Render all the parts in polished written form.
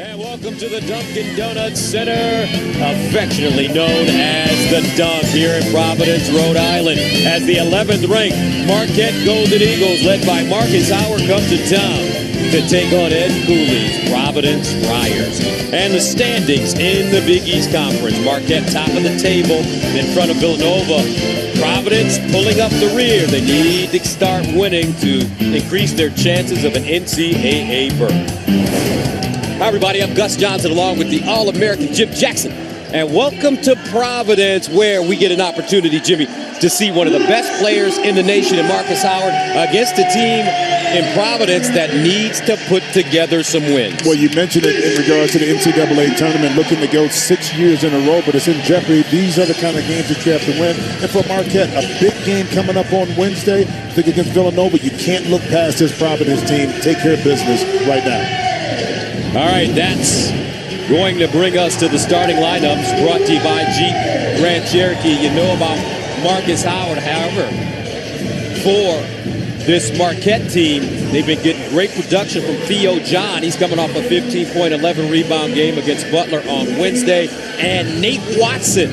And welcome to the Dunkin' Donuts Center, affectionately known as the Dunk here in Providence, Rhode Island. As the 11th ranked Marquette Golden Eagles, led by Marcus Howard, come to town to take on Ed Cooley's Providence Friars. And the standings in the Big East Conference. Marquette top of the table in front of Villanova. Providence pulling up the rear. They need to start winning to increase their chances of an NCAA berth. Hi, everybody. I'm Gus Johnson along with the All-American Jim Jackson. And welcome to Providence, where we get an opportunity, Jimmy, to see one of the best players in the nation in Marcus Howard against a team in Providence that needs to put together some wins. Well, you mentioned it in regards to the NCAA tournament, looking to go 6 years in a row, but it's in jeopardy. These are the kind of games that you have to win. And for Marquette, a big game coming up on Wednesday, I think against Villanova. You can't look past this Providence team. Take care of business right now. All right, that's going to bring us to the starting lineups brought to you by Jeep Grand Cherokee. You know about Marcus Howard. However, for this Marquette team, they've been getting great production from Theo John. He's coming off a 15-point, 11-rebound game against Butler on Wednesday. And Nate Watson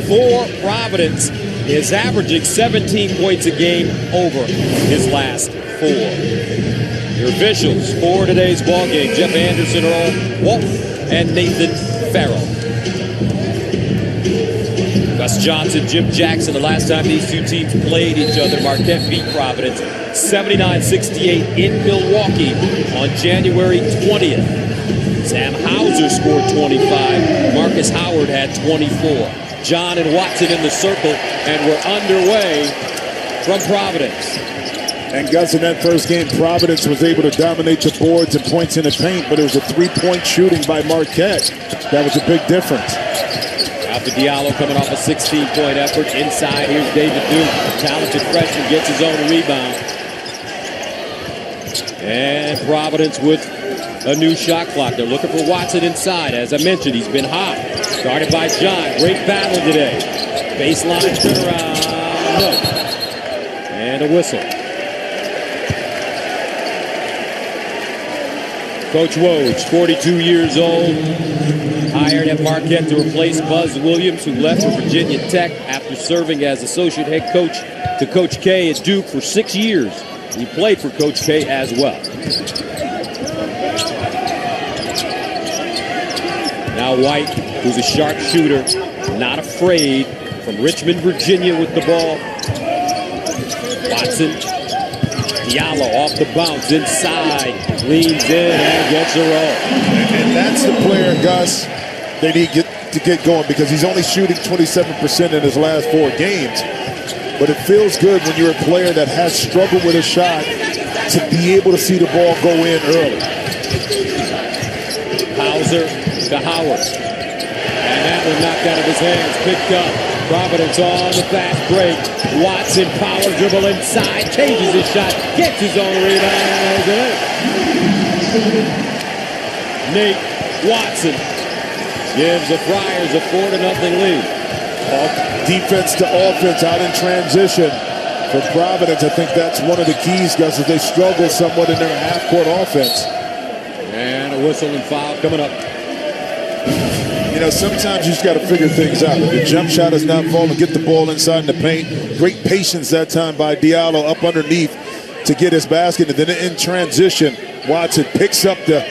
for Providence is averaging 17 points a game over his last 4. Your officials for today's ball game: Jeff Anderson, Earl Wolf, and Nathan Farrell. Gus Johnson, Jim Jackson. The last time these two teams played each other, Marquette beat Providence 79-68 in Milwaukee on January 20th. Sam Hauser scored 25. Marcus Howard had 24. John and Watson in the circle, and we're underway from Providence. And Gus, in that first game, Providence was able to dominate the boards and points in the paint, but it was a three-point shooting by Marquette. That was a big difference. Alpha Diallo coming off a 16-point effort. Inside, here's David Duke. Talented freshman gets his own rebound. And Providence with a new shot clock. They're looking for Watson inside. As I mentioned, he's been hot. Started by John. Great battle today. Baseline turnaround. No. And a whistle. Coach Woj, 42 years old, hired at Marquette to replace Buzz Williams, who left for Virginia Tech after serving as associate head coach to Coach K at Duke for 6 years. He played for Coach K as well. Now White, who's a sharp shooter, not afraid, from Richmond, Virginia with the ball. Watson. Diallo off the bounce, inside, leans in and gets a roll. And that's the player, Gus, they need to get going, because he's only shooting 27% in his last 4 games. But it feels good when you're a player that has struggled with a shot to be able to see the ball go in early. Hauser to Howard. And that one knocked out of his hands, picked up. Providence on the fast break. Watson power dribble inside, changes his shot, gets his own rebound, and it. Nate Watson gives the Friars a 4-0 lead. Defense to offense out in transition for Providence. I think that's one of the keys, Gus, as they struggle somewhat in their half-court offense. And a whistle and foul coming up. You know, sometimes you just got to figure things out. If the jump shot is not falling, get the ball inside in the paint. Great patience that time by Diallo up underneath to get his basket. And then in transition, Watson picks up the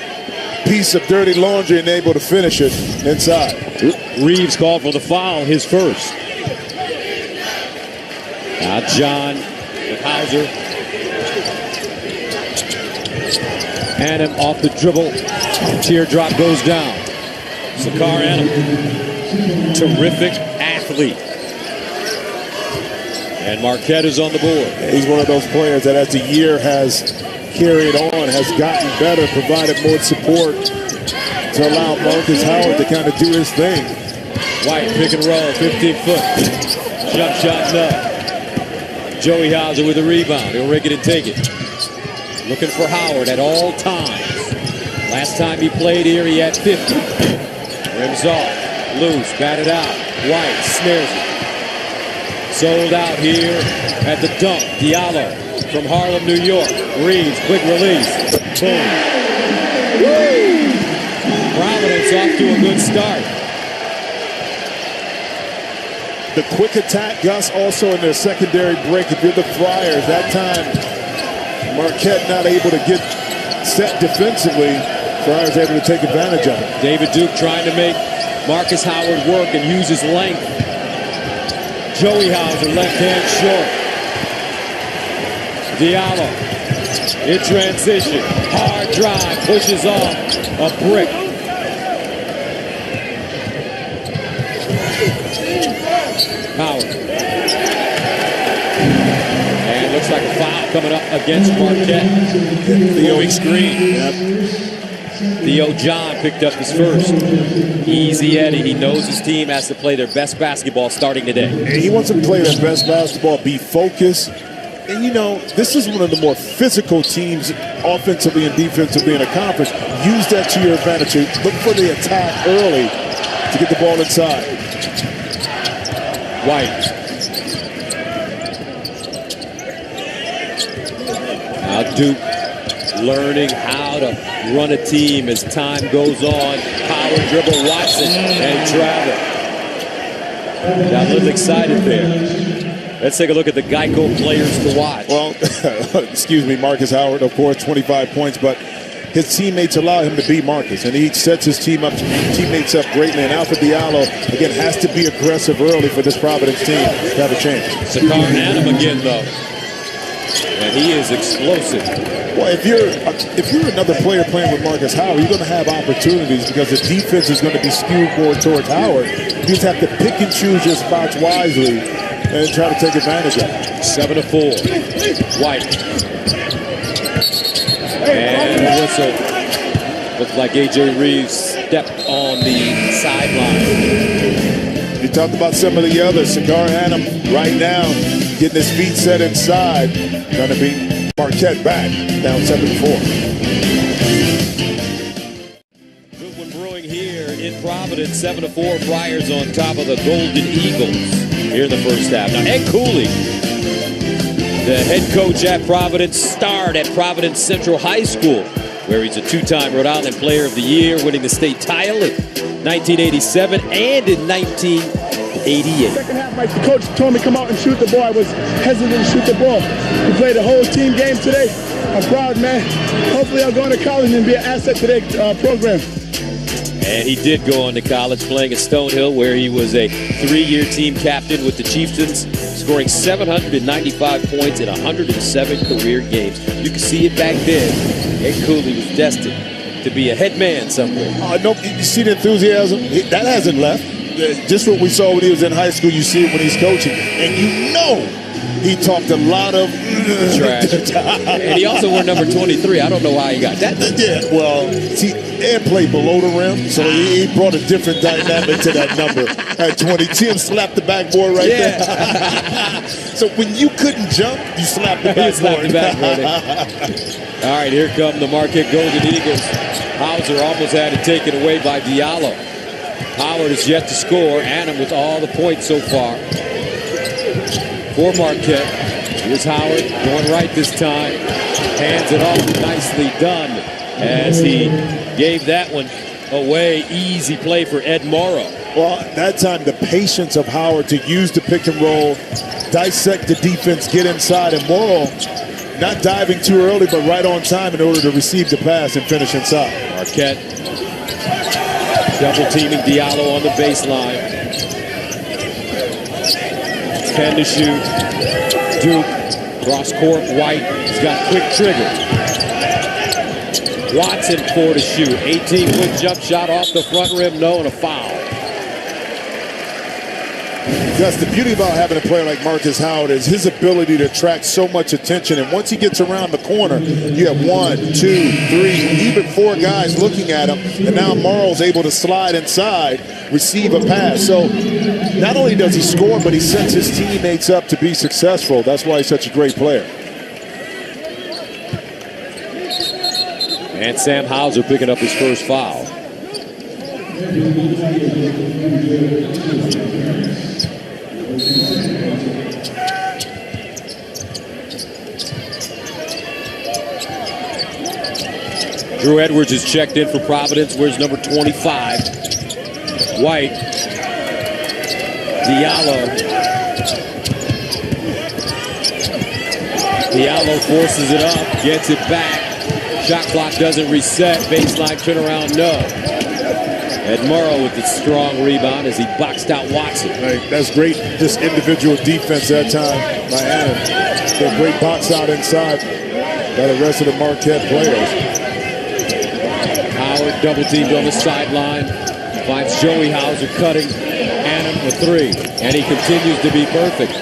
piece of dirty laundry and able to finish it inside. Reeves called for the foul, his first. Now John with Hauser. And him off the dribble. Teardrop goes down. Sakar Adam, terrific athlete. And Marquette is on the board. He's one of those players that as the year has carried on, has gotten better, provided more support to allow Marcus Howard to kind of do his thing. White, pick and roll, 15-foot. Jump shot, no. Joey Hauser with a rebound. He'll rig it and take it. Looking for Howard at all times. Last time he played here, he had 50. Rims off, loose, batted out. White snares it. Sold out here at the Dunk. Diallo from Harlem, New York. Reeves, quick release. Boom. Woo! off to a good start. The quick attack, Gus, also in their secondary break. If you're the Friars, that time Marquette not able to get set defensively. Friars able to take advantage of it. David Duke trying to make Marcus Howard work and use his length. Joey Hauser, left hand short. Diallo in transition. Hard drive, pushes off a brick. Howard. And looks like a foul coming up against Marquette. Moving screen. Yep. Theo John picked up his first. Easy Eddie. He knows his team has to play their best basketball starting today. And he wants to play their best basketball, be focused. And, you know, this is one of the more physical teams offensively and defensively in a conference. Use that to your advantage. Look for the attack early to get the ball inside. White. Now Duke learning how to run a team as time goes on. Power dribble Watson and travel. Got a little excited there. Let's take a look at the Geico players to watch. Well, excuse me, Marcus Howard, of course, 25 points, but his teammates allow him to beat Marcus, and he sets his teammates up greatly. And Alpha Diallo, again, has to be aggressive early for this Providence team to have a chance. Sakar Adam again, though. And he is explosive. Well, if you're another player playing with Marcus Howard, you're going to have opportunities because the defense is going to be skewed more towards Howard. You just have to pick and choose your spots wisely and try to take advantage of it. 7-4. White. And a whistle. Looks like A.J. Reeves stepped on the sideline. You talked about some of the others. Sakar Adam right now getting his feet set inside. Trying to beat Marquette back, down 7-4. Good one brewing here in Providence. 7-4. Friars on top of the Golden Eagles here in the first half. Now, Ed Cooley, the head coach at Providence, starred at Providence Central High School, where he's a two-time Rhode Island Player of the Year, winning the state title in 1987 and in 1988. Second half, the coach told me come out and shoot the ball. I was hesitant to shoot the ball. We played a whole team game today. I'm proud, man. Hopefully I'll go into college and be an asset to their program. And he did go on to college, playing at Stonehill, where he was a 3-year team captain with the Chieftains, scoring 795 points in 107 career games. You can see it back then. Ed Cooley was destined to be a head man somewhere. No, you see the enthusiasm? That hasn't left. Just what we saw when he was in high school, you see it when he's coaching. And you know he talked a lot of trash. And he also wore number 23. I don't know how he got that. Yeah, well, see, Ed played below the rim, so he brought a different dynamic to that number at 20. See him slap the backboard right there? So when you couldn't jump, you slapped the backboard. All right, here come the Marquette Golden Eagles. Hauser almost had it taken away by Diallo. Howard is yet to score. Adam with all the points so far for Marquette. Here's Howard going right this time. Hands it off. Nicely done as he gave that one away. Easy play for Ed Morrow. Well, that time the patience of Howard to use the pick and roll, dissect the defense, get inside, and Morrow not diving too early, but right on time in order to receive the pass and finish inside. Marquette double teaming Diallo on the baseline. 10 to shoot. Duke, cross court, White. He's got quick trigger. Watson 4 to shoot. 18-foot jump shot off the front rim, no, and a foul. That's the beauty about having a player like Marcus Howard is his ability to attract so much attention. And once he gets around the corner, you have 1, 2, 3, even 4 guys looking at him. And now Morrow's able to slide inside, receive a pass. So not only does he score, but he sets his teammates up to be successful. That's why he's such a great player. And Sam Hauser picking up his first foul. Drew Edwards is checked in for Providence. Where's number 25? White. Diallo forces it up, gets it back. Shot clock doesn't reset. Baseline turnaround, no. Ed Morrow with the strong rebound as he boxed out Watson. Right, that's great, just individual defense that time by Adam. A great box out inside by the rest of the Marquette players. Howard double teamed on the sideline. Finds Joey Hauser cutting. Annam for three. And he continues to be perfect.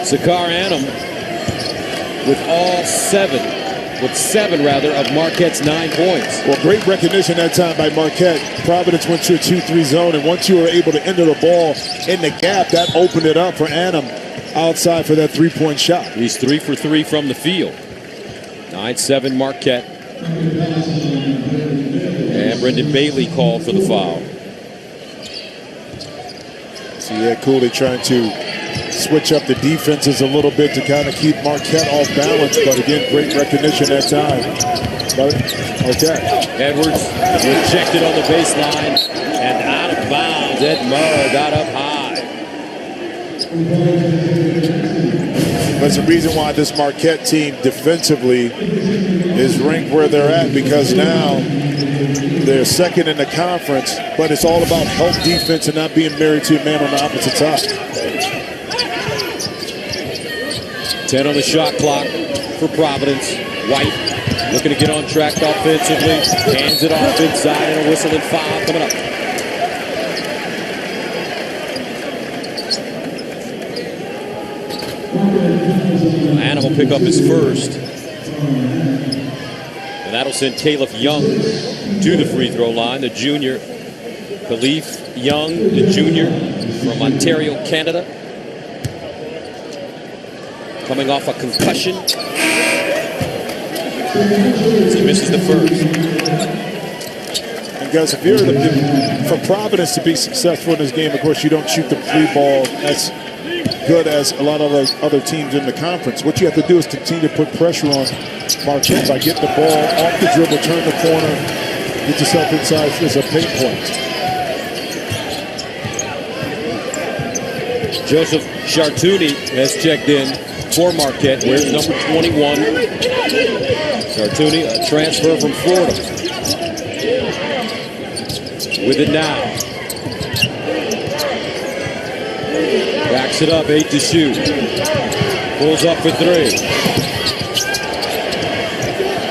Sakar Annam with seven of Marquette's 9 points. Well, great recognition that time by Marquette. Providence went to a 2-3 zone, and once you were able to enter the ball in the gap, that opened it up for Annam outside for that three-point shot. He's 3 for 3 from the field. 9-7 Marquette. And Brendan Bailey called for the foul. So yeah, Cooley trying to switch up the defenses a little bit to kind of keep Marquette off balance, but again, great recognition that time. But Marquette. Edwards rejected on the baseline and out of bounds. Ed Morrow got up high. There's a reason why this Marquette team defensively is ranked where they're at, because now they're second in the conference, but it's all about help defense and not being married to a man on the opposite side. 10 on the shot clock for Providence. White looking to get on track offensively. Hands it off inside and a whistle and foul coming up. Annam will pick up his first. And that'll send Caleb Young to the free throw line. The junior, Khalif Young, the junior from Ontario, Canada. Coming off a concussion. He misses the first. And guys, if you're for Providence to be successful in this game, of course, you don't shoot the free ball as good as a lot of other teams in the conference. What you have to do is continue to put pressure on Marquette by getting the ball off the dribble, turn the corner, get yourself inside as a paint point. Joseph Chartouni has checked in for Marquette. Where's number 21? Chartouni, a transfer from Florida. With it now. Backs it up, 8 to shoot. Pulls up for 3.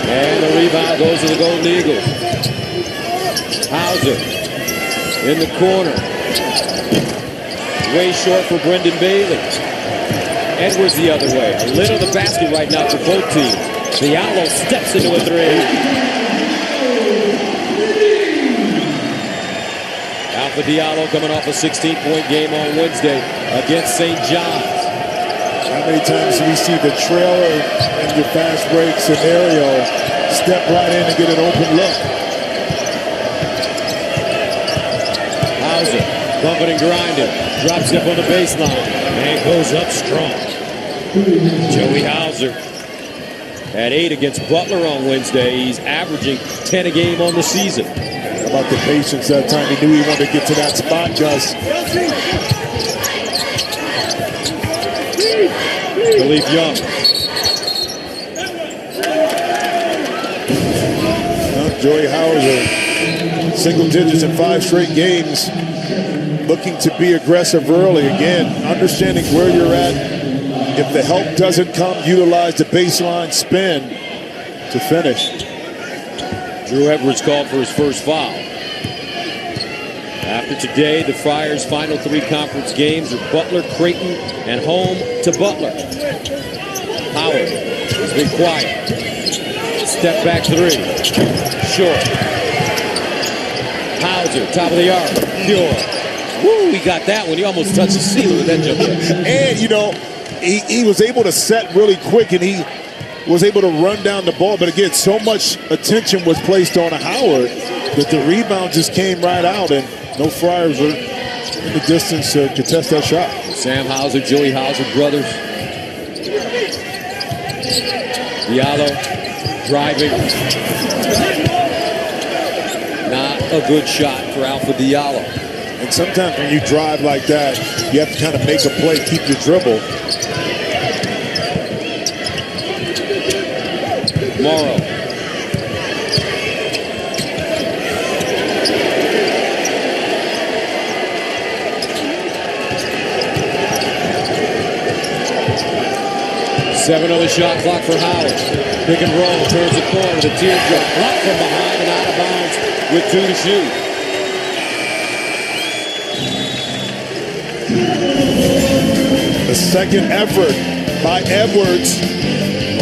And the rebound goes to the Golden Eagles. Hauser in the corner. Way short for Brendan Bailey. Edwards the other way. A lid on the basket right now for both teams. Diallo steps into a 3. Alpha Diallo coming off a 16-point game on Wednesday against St. John's. How many times do we see the trailer in your fast break scenario step right in and get an open look? Hauser bumping and grinding. Drops up on the baseline and goes up strong. Joey Hauser had 8 against Butler on Wednesday. He's averaging 10 a game on the season. How about the patience that time? He knew he wanted to get to that spot, Gus. Khalif Young. Joey Hauser, single digits in 5 straight games. Looking to be aggressive early. Again, understanding where you're at. If the help doesn't come, utilize the baseline spin to finish. Drew Edwards called for his first foul. After today, the Friars' final 3 conference games are Butler, Creighton, and home to Butler. Howard has been quiet. Step back 3. Short. Hauser, top of the arc. Pure. Woo, he got that one. He almost touched the ceiling with that jump shot. And, you know, he was able to set really quick, and he was able to run down the ball. But again, so much attention was placed on Howard that the rebound just came right out, and no Friars were in the distance to contest that shot. Sam Hauser, Joey Hauser brothers. Diallo Driving. Not a good shot for Alpha Diallo. And sometimes when you drive like that, you have to kind of make a play, keep your dribble. Morrow. Seven on the shot clock for Howard. Pick and roll, turns the corner, the teardrop, blocked from behind and out of bounds with 2 to shoot. The second effort by Edwards,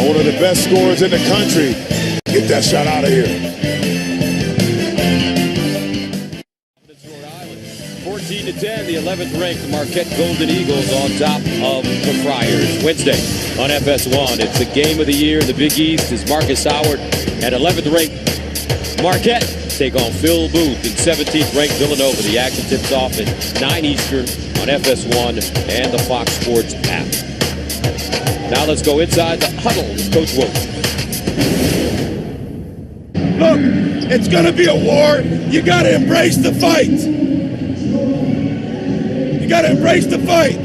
one of the best scorers in the country. Get that shot out of here. 14 to 10, the 11th ranked Marquette Golden Eagles on top of the Friars. Wednesday on FS1, it's the game of the year in the Big East as Marcus Howard at 11th ranked Marquette take on Phil Booth in 17th ranked Villanova. The action tips off at 9 Eastern on FS1 and the Fox Sports app. Now let's go inside the huddle with Coach Woke. Look, it's going to be a war. You got to embrace the fight. You got to embrace the fight.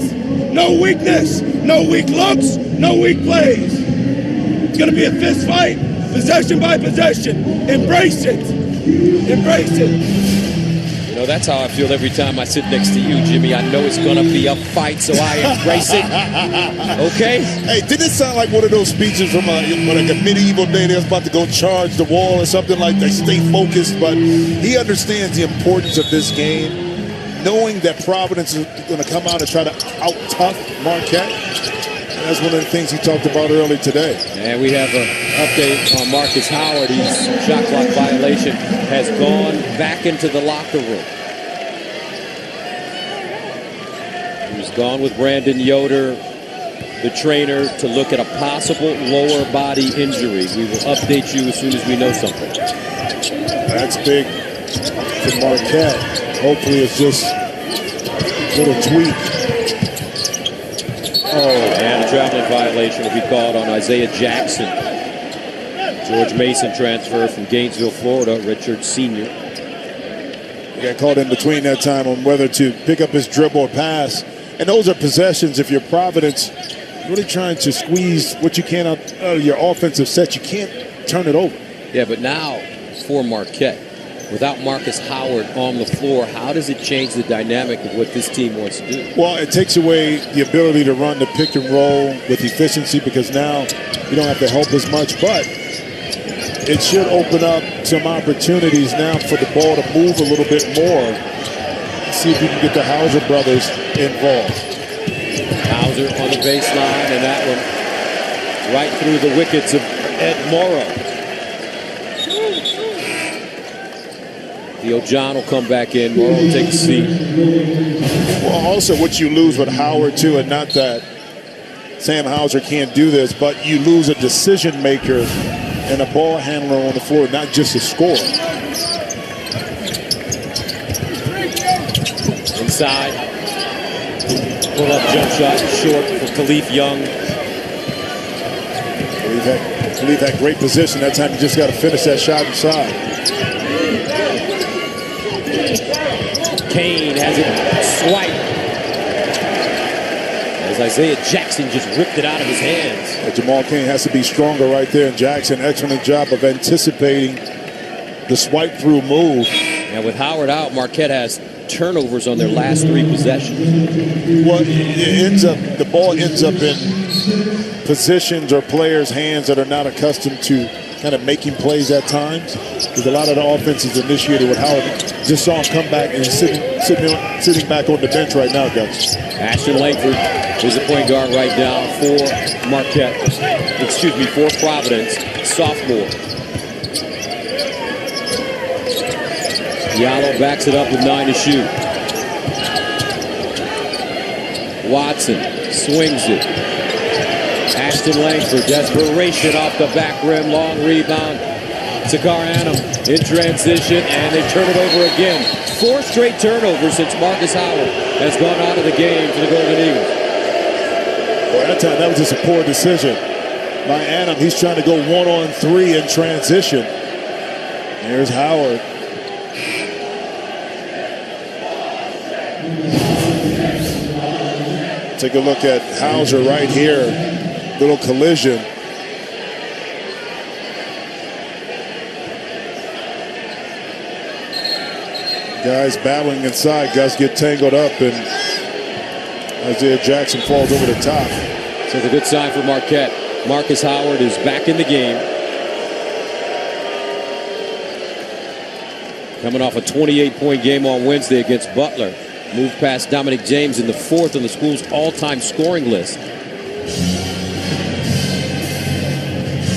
No weakness, no weak looks, no weak plays. It's going to be a fist fight, possession by possession. Embrace it. Embrace it. You know, that's how I feel every time I sit next to you, Jimmy. I know it's going to be a fight, so I embrace it. Okay? Hey, didn't it sound like one of those speeches from like a medieval day they was about to go charge the wall or something like that? Stay focused, but he understands the importance of this game, knowing that Providence is going to come out and try to out-tough Marquette. That's one of the things he talked about earlier today. And we have an update on Marcus Howard. His shot clock violation has gone back into the locker room. He's gone with Brandon Yoder, the trainer, to look at a possible lower body injury. We will update you as soon as we know something. That's big for Marquette. Hopefully it's just a little tweak. Oh, and a traveling violation will be called on Isaiah Jackson. George Mason transfer from Gainesville, Florida, Richard Sr. He got caught in between that time on whether to pick up his dribble or pass. And those are possessions, if you're Providence, really trying to squeeze what you can out of your offensive set. You can't turn it over. Yeah, but now for Marquette, without Marcus Howard on the floor, how does it change the dynamic of what this team wants to do? Well, it takes away the ability to run the pick and roll with efficiency because now you don't have to help as much, but it should open up some opportunities now for the ball to move a little bit more. See if you can get the Hauser brothers involved. Hauser on the baseline, and that one right through the wickets of Ed Morrow. Theo John will come back in. Morrow will take a seat. Well, also what you lose with Howard, too, and not that Sam Hauser can't do this, but you lose a decision maker and a ball handler on the floor, not just a scorer. Inside. Pull-up jump shot short for Khalif Young. Khalif had great position. That time you just got to finish that shot inside. Kane has it swiped as Isaiah Jackson just ripped it out of his hands. Jamal Kane has to be stronger right there, and Jackson, excellent job of anticipating the swipe through move. And with Howard out, Marquette has turnovers on their last 3 possessions. Well, the ball ends up in positions or players' hands that are not accustomed to kind of making plays at times. Because a lot of the offense is initiated with Howard. Just saw him come back and sitting back on the bench right now, guys. Ashton Langford is the point guard right now for Marquette. Excuse me, for Providence, sophomore. Diallo backs it up with 9 to shoot. Watson swings it. Ashton Langford, desperation off the back rim, long rebound. Sakar Annam in transition, and they turn it over again. 4 straight turnovers since Marcus Howard has gone out of the game for the Golden Eagles. Well, that time, that was just a poor decision. by Adam. He's trying to go 1-on-3 in transition. Here's Howard. Take a look at Hauser right here. Little collision. Guys battling inside. Guys get tangled up, and Isaiah Jackson falls over the top. So it's a good sign for Marquette. Marcus Howard is back in the game. Coming off a 28-point game on Wednesday against Butler. Moved past Dominic James in the 4th on the school's all-time scoring list.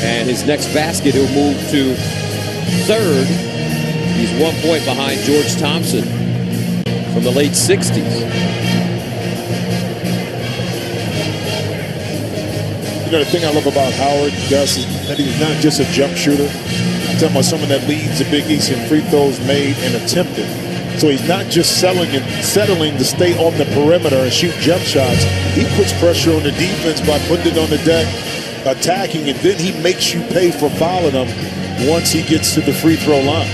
And his next basket, he'll move to 3rd. He's 1 point behind George Thompson from the late 60s. You know, the thing I love about Howard, Gus, is that he's not just a jump shooter. I'm talking about someone that leads the Big East in free throws made and attempted. So he's not just settling to stay on the perimeter and shoot jump shots. He puts pressure on the defense by putting it on the deck, attacking, and then he makes you pay for fouling him once he gets to the free throw line.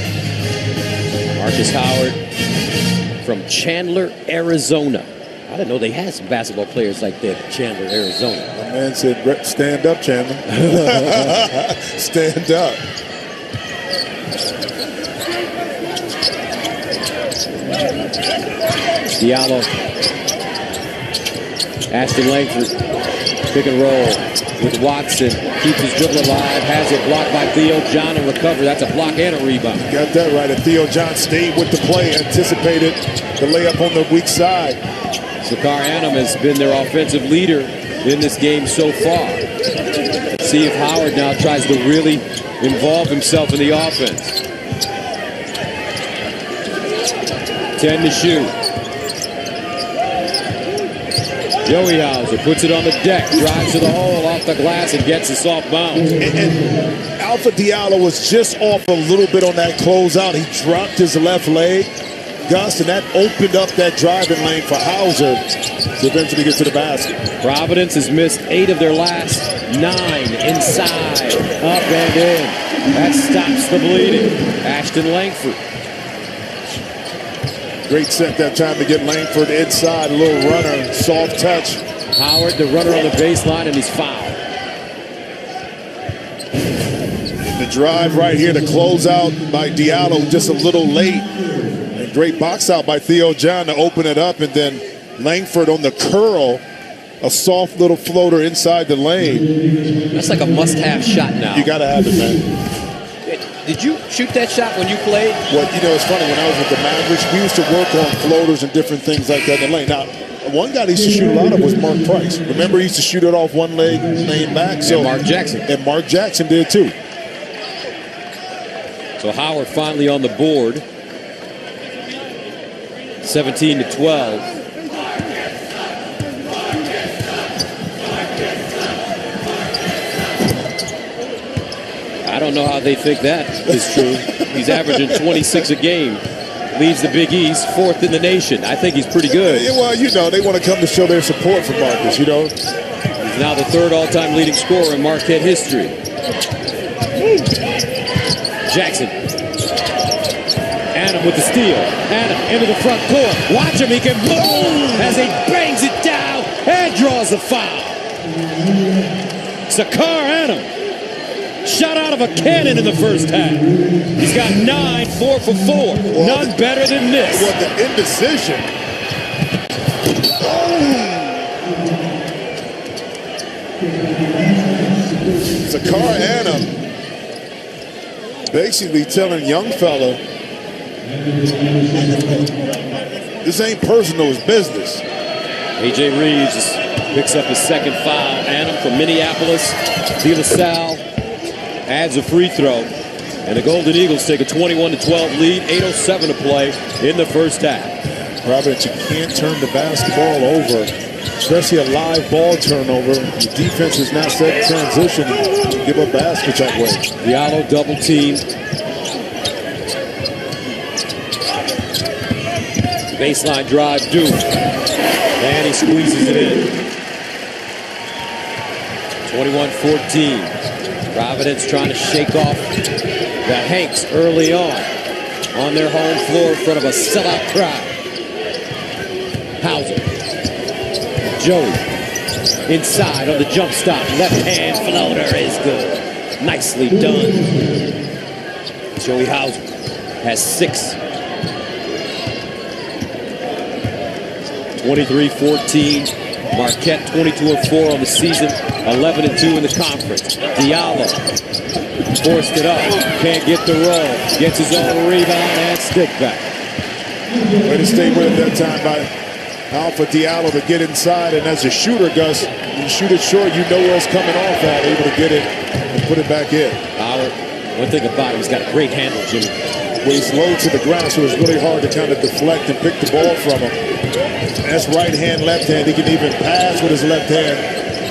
Marcus Howard from Chandler, Arizona. I didn't know they had some basketball players like that in Chandler, Arizona. My man said, stand up, Chandler. Stand up. Diallo. Ashton Langford. Pick and roll with Watson. Keeps his dribble alive. Has it blocked by Theo John and recover. That's a block and a rebound. Got that right. And Theo John stayed with the play, anticipated the layup on the weak side. Sakar Annam has been their offensive leader in this game so far. See if Howard now tries to really involve himself in the offense. 10 to shoot. Joey Hauser puts it on the deck, drives to the hole off the glass and gets a soft bounce. And Alpha Diallo was just off a little bit on that closeout. He dropped his left leg, Gus, and that opened up that driving lane for Hauser to eventually get to the basket. Providence has missed 8 of their last 9 inside, up and in. That stops the bleeding. Ashton Langford. Great set that time to get Langford inside. A little runner, soft touch. Howard, the runner on the baseline, and he's fouled. The drive right here, the closeout by Diallo, just a little late. And great box out by Theo John to open it up. And then Langford on the curl, a soft little floater inside the lane. That's like a must-have shot now. You got to have it, man. Did you shoot that shot when you played? Well, you know, it's funny. When I was with the Mavericks, we used to work on floaters and different things like that in the lane. Now, one guy that used to shoot a lot of was Mark Price. Remember, he used to shoot it off one leg, lane back. So and Mark Jackson. And Mark Jackson did too. So Howard finally on the board. 17 to 12. I don't know how they think that is true. He's averaging 26 a game. Leads the Big East 4th in the nation. I think he's pretty good. Yeah, well, you know, they want to come to show their support for Marcus, you know. He's now the 3rd all-time leading scorer in Marquette history. Jackson. Adam with the steal. Adam into the front court. Watch him, he can boom as he bangs it down and draws the foul. Sakar Adam. Shot out of a cannon in the first half. He's got 9, 4 for 4. Well, none better than this. Well, the indecision. Sakar Annam basically telling young fella, this ain't personal, it's business. A.J. Reeves picks up his 2nd foul. Annam from Minneapolis. De La Salle adds a free throw, and the Golden Eagles take a 21-12 lead. 8:07 to play in the first half. Providence, you can't turn the basketball over, especially a live ball turnover. The defense is now set in transition and give up baskets that way. Diallo double team. Baseline drive, Duke, and he squeezes it in. 21-14. Providence trying to shake off the Hanks early on their home floor in front of a sellout crowd. Hauser. Joey inside on the jump stop. Left hand floater is good. Nicely done. Joey Hauser has 6. 23-14. Marquette 22-4 on the season, 11-2 in the conference. Diallo forced it up, can't get the roll, gets his own rebound and stick back. Way to stay with it that time by Alpha Diallo to get inside, and as a shooter, Gus, you shoot it short, you know where it's coming off at, able to get it and put it back in. Howard, one thing about him, he's got a great handle, Jimmy. Well, he's low to the ground, so it's really hard to kind of deflect and pick the ball from him. That's right hand, left hand. He can even pass with his left hand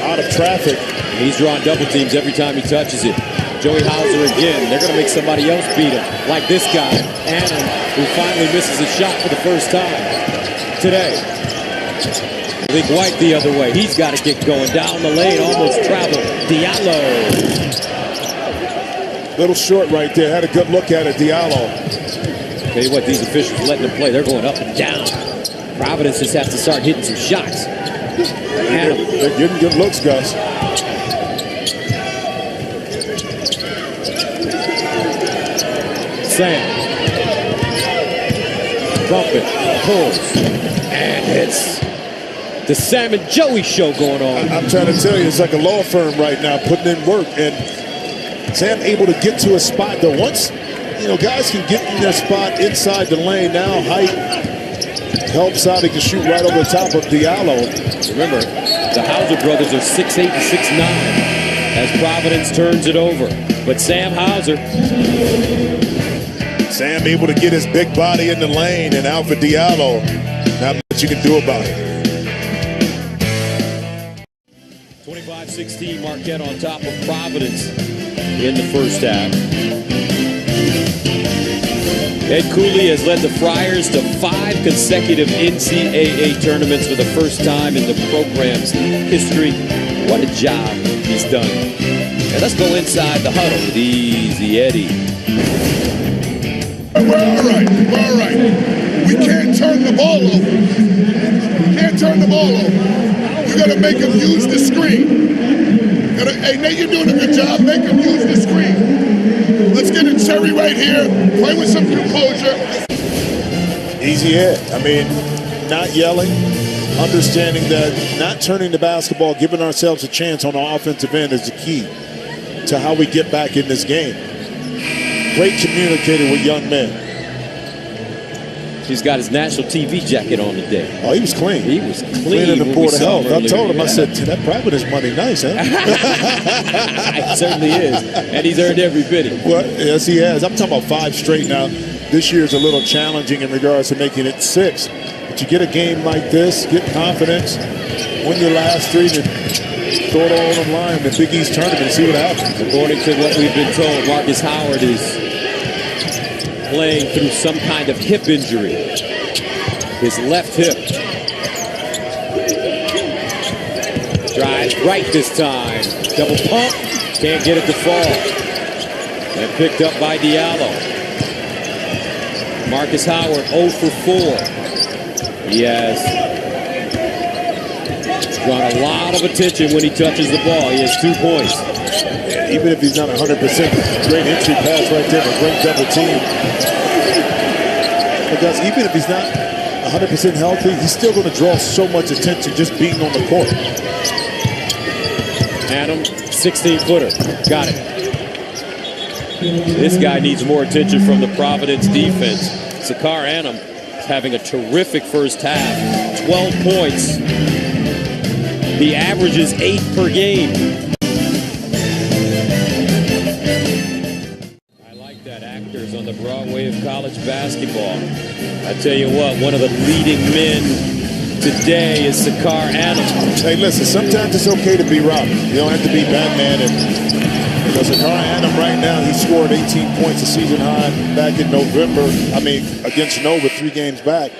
out of traffic. He's drawing double teams every time he touches it. Joey Hauser again. They're going to make somebody else beat him, like this guy, Annan, who finally misses a shot for the first time today. Malik White the other way. He's got to get going down the lane, almost traveled. Diallo. Little short right there. Had a good look at it, Diallo. Tell you what, these officials letting them play. They're going up and down. Providence just has to start hitting some shots. They're getting good looks, Gus. Sam. Bump it, pulls, and hits. The Sam and Joey show going on. I'm trying to tell you, it's like a law firm right now, putting in work. And Sam able to get to a spot that once, guys can get in their spot inside the lane. Now height helps out. He can shoot right over the top of Diallo. Remember, the Hauser brothers are 6'8" and 6'9" as Providence turns it over. But Sam Hauser. Sam able to get his big body in the lane, and Alpha Diallo. Not much you can do about it. 25-16, Marquette on top of Providence in the first half. Ed Cooley has led the Friars to 5 consecutive NCAA tournaments for the first time in the program's history. What a job he's done. And let's go inside the huddle with Easy Eddie. We're all right. We can't turn the ball over. You got to make them use the screen. Hey, Nate, you're doing a good job. Make them use the screen. Let's get a Terry right here. Play with some composure. Easy Ed. I mean, not yelling, understanding that not turning the basketball, giving ourselves a chance on the offensive end is the key to how we get back in this game. Great communicator with young men. He's got his national TV jacket on today. Oh, he was clean. He was clean. Clean in the Port of Health. I told him, yeah. I said, that Providence money nice, huh? It certainly is. And he's earned every penny. Well, yes, he has. I'm talking about 5 straight now. This year's a little challenging in regards to making it 6. But you get a game like this, get confidence, win your last 3, and throw it all on the line in the Big East tournament and see what happens. According to what we've been told, Marcus Howard is playing through some kind of hip injury. His left hip. Drives right this time. Double pump. Can't get it to fall. And picked up by Diallo. Marcus Howard 0 for 4. He has drawn a lot of attention when he touches the ball. He has 2 points. Even if he's not 100%, great entry pass right there, a great double team. Because even if he's not 100% healthy, he's still going to draw so much attention just being on the court. Adam, 16-footer. Got it. This guy needs more attention from the Providence defense. Sakar Annam is having a terrific first half. 12 points. He averages 8 per game. I like that, actors on the Broadway of college basketball. I tell you what, one of the leading men today is Sakar Annam. Hey, listen, sometimes it's okay to be Robin. You don't have to be Batman. And Sakar Annam right now, he scored 18 points, a season high back in November. Against Nova, 3 games back.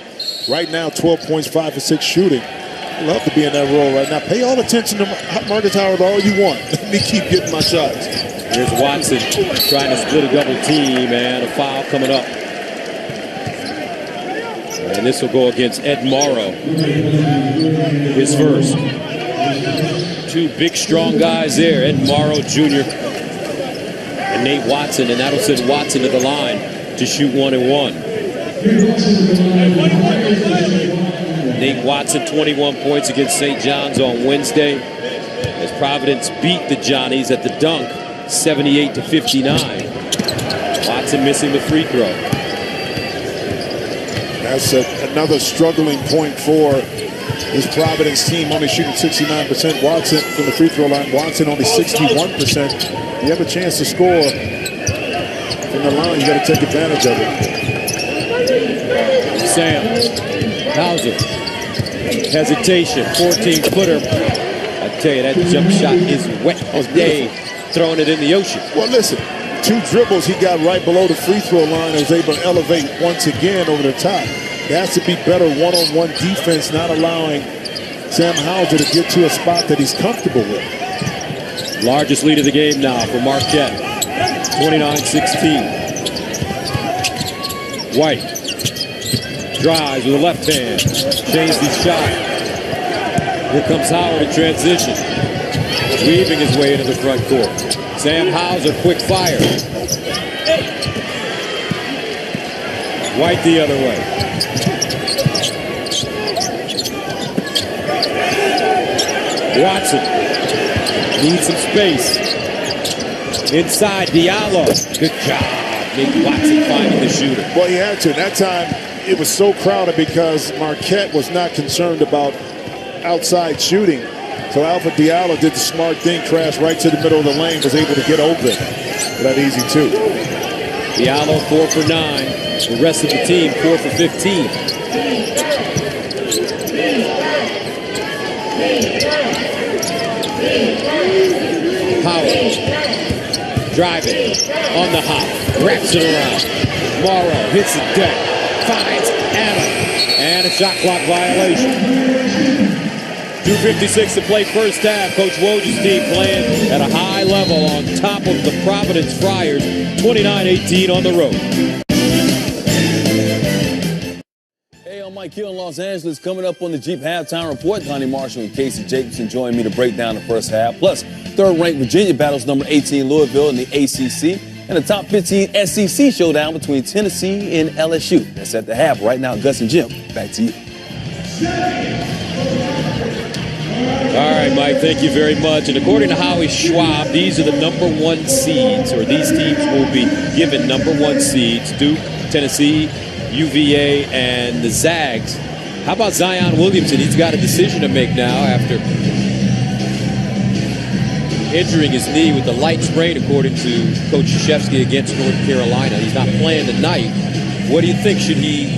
Right now, 12 points, 5 for 6 shooting. Love to be in that role right now. Pay all attention to Marcus Howard all you want. Let me keep getting my shots. Here's Watson trying to split a double team, and a foul coming up. And this will go against Ed Morrow. His first. Two big, strong guys there. Ed Morrow Jr. and Nate Watson. And that'll send Watson to the line to shoot 1 and 1. Nate Watson, 21 points against St. John's on Wednesday, as Providence beat the Johnnies at the dunk, 78-59. Watson missing the free throw. That's another struggling point for this Providence team, only shooting 69%. Watson from the free throw line. Watson only 61%. You have a chance to score from the line, you got to take advantage of it. Sam Hauser. Hesitation, 14-footer. I tell you, that jump shot is wet as day, throwing it in the ocean. Well, listen, 2 dribbles, he got right below the free throw line and was able to elevate once again over the top. There has to be better one-on-one defense, not allowing Sam Hauser to get to a spot that he's comfortable with. Largest lead of the game now for Marquette, 29-16. White drives with the left hand, changed his shot. Here comes Howard in transition, weaving his way into the front court. Sam Hauser, quick fire. White the other way. Watson needs some space. Inside, Diallo. Good job. Nate Watson finding the shooter. Well, he had to. That time, it was so crowded because Marquette was not concerned about outside shooting. So Alfred Diallo did the smart thing, crashed right to the middle of the lane, was able to get open. That easy, too. Diallo 4 for 9. The rest of the team 4 for 15. Howard driving on the hop, wraps it around. Morrow hits the deck, finds Allen, and a shot clock violation. 2:56 to play first half. Coach Woj's team playing at a high level on top of the Providence Friars, 29-18 on the road. Hey, I'm Mike Hill in Los Angeles. Coming up on the Jeep Halftime Report, Donnie Marshall and Casey Jacobson join me to break down the first half. Plus, third-ranked Virginia battles number 18 Louisville in the ACC, and the top 15 SEC showdown between Tennessee and LSU. That's at the half. Right now, Gus and Jim, back to you. All right, Mike, thank you very much. And according to Howie Schwab, these are the number 1 seeds, or these teams will be given number 1 seeds: Duke, Tennessee, UVA, and the Zags. How about Zion Williamson? He's got a decision to make now after injuring his knee with a light sprain, according to Coach Krzyzewski, against North Carolina. He's not playing tonight. What do you think? Should he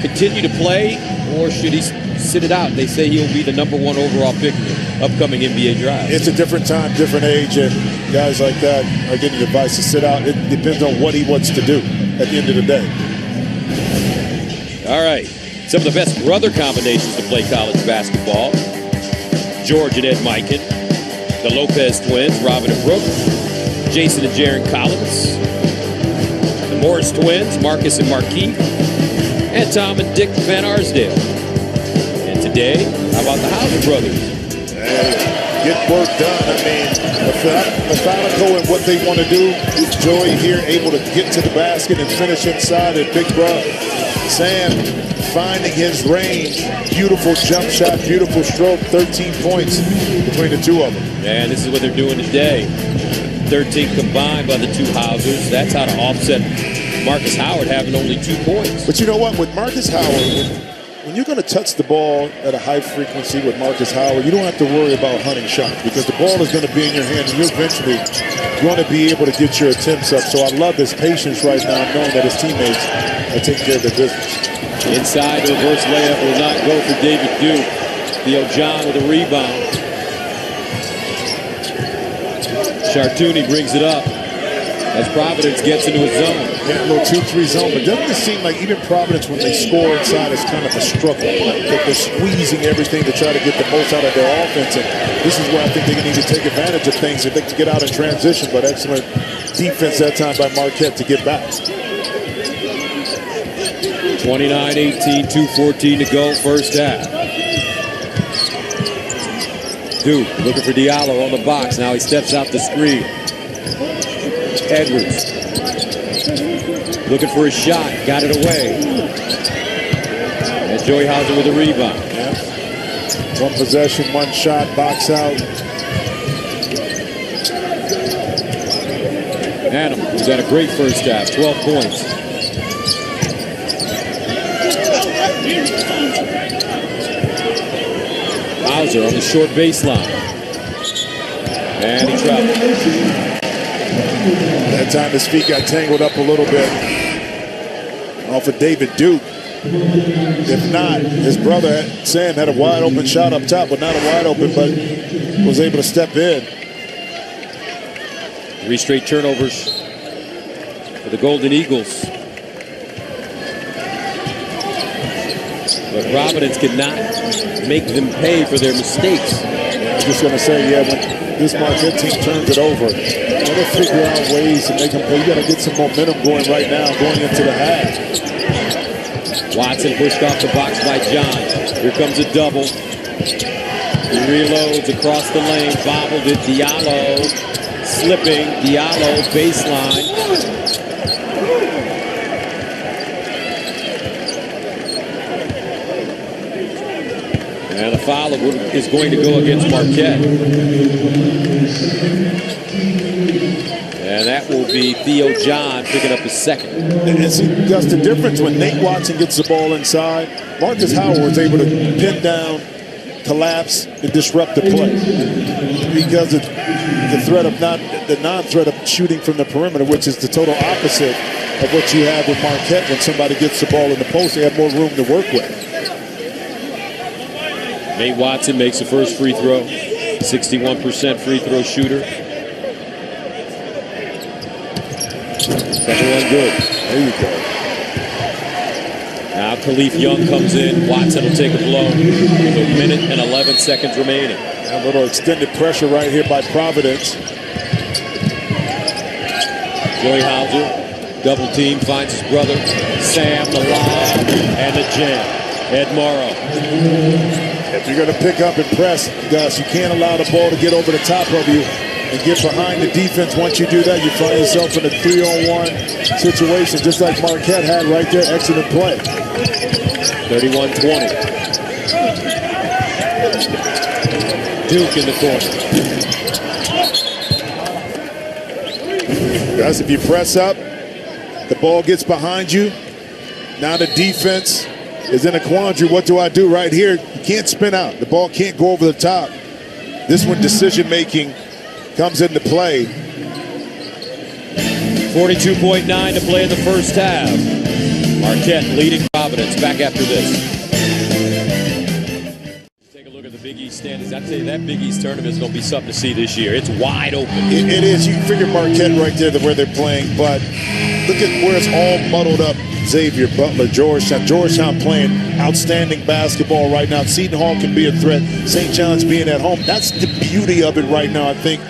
continue to play, or should he sit it out? They say he'll be the number 1 overall pick in the upcoming NBA draft. It's a different time, different age, and guys like that are getting advice to sit out. It depends on what he wants to do at the end of the day. All right. Some of the best brother combinations to play college basketball. George and Ed Mikan. The Lopez twins, Robin and Brooke. Jason and Jaron Collins. The Morris twins, Marcus and Marquis. And Tom and Dick Van Arsdale. And today, how about the Hauser brothers? Get work done. I mean, methodical in what they want to do. Joey here able to get to the basket and finish inside at Big Bro. Sam finding his range. Beautiful jump shot, beautiful stroke. 13 points between the two of them. And this is what they're doing today. 13 combined by the two Hausers. That's how to offset Marcus Howard having only 2 points. But you know what? With Marcus Howard, when you're going to touch the ball at a high frequency with Marcus Howard, you don't have to worry about hunting shots because the ball is going to be in your hand and you're eventually going to be able to get your attempts up. So I love his patience right now, knowing that his teammates are taking care of their business. Inside, the reverse layup will not go for David Duke. Theo John with a rebound. Chartouni brings it up. as Providence gets into a zone. Yeah, a little 2-3 zone, but doesn't it seem like even Providence, when they score inside, is kind of a struggle? Like they're squeezing everything to try to get the most out of their offense, and this is where I think they need to take advantage of things if they can get out in transition, but excellent defense that time by Marquette to get back. 29-18, 2:14 to go, first half. Duke looking for Diallo on the box. Now he steps out the screen. Edwards looking for a shot. Got it away. And Joey Hauser with a rebound. Yeah. One possession, one shot, box out. Adam, who's had a great first half, 12 points. Hauser on the short baseline. And he traveled. That time his feet got tangled up a little bit off of David Duke. If not, his brother Sam had a wide open shot up top, but not a wide open, but was able to step in. 3 straight turnovers for the Golden Eagles. But Providence could not make them pay for their mistakes. I was just going to say, yeah, when this Marquette team turns it over, they'll figure out ways to make them pay. You got to get some momentum going right now, going into the half. Watson pushed off the box by John. Here comes a double. He reloads across the lane, bobbled it. Diallo slipping. Diallo baseline. And the foul is going to go against Marquette. And that will be Theo John picking up his second. And see, that's the difference when Nate Watson gets the ball inside. Marcus Howard was able to pin down, collapse, and disrupt the play because of the threat of the non-threat of shooting from the perimeter, which is the total opposite of what you have with Marquette. When somebody gets the ball in the post, they have more room to work with. Nate Watson makes the first free throw. 61% free throw shooter. Second one good. There you go. Now Khalif Young comes in. Watson will take a blow with a minute and 11 seconds remaining. A little extended pressure right here by Providence. Joey Hauser, double team, finds his brother. Sam, the lob, and the jam. Ed Morrow. If you're going to pick up and press, Gus, you can't allow the ball to get over the top of you and get behind the defense. Once you do that, you find yourself in a 3-on-1 situation, just like Marquette had right there. Excellent play. 31-20. Duke in the corner. Gus, if you press up, the ball gets behind you. Now the defense is in a quandary. What do I do right here? You can't spin out. The ball can't go over the top. This one, decision-making comes into play. 42.9 to play in the first half. Marquette leading Providence. Back after this. Take a look at the Big East standings. I tell you, that Big East tournament is going to be something to see this year. It's wide open. It is. You can figure Marquette right there where they're playing, but look at where it's all muddled up. Xavier, Butler, Georgetown playing outstanding basketball right now. Seton Hall can be a threat. St. John's being at home. That's the beauty of it right now, I think,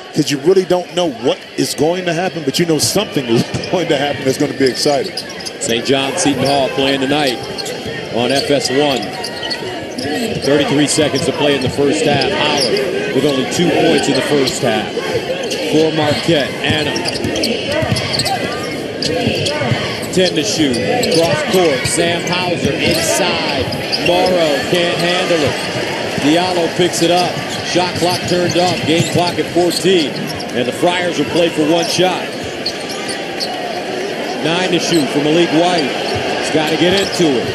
because you really don't know what is going to happen, but you know something is going to happen that's going to be exciting. St. John's, Seton Hall playing tonight on FS1. 33 seconds to play in the first half. Howard with only 2 points in the first half. For Marquette, Anna. 10 to shoot. Cross court. Sam Hauser inside. Morrow can't handle it. Diallo picks it up. Shot clock turned off. Game clock at 14. And the Friars will play for one shot. 9 to shoot for Malik White. He's got to get into it.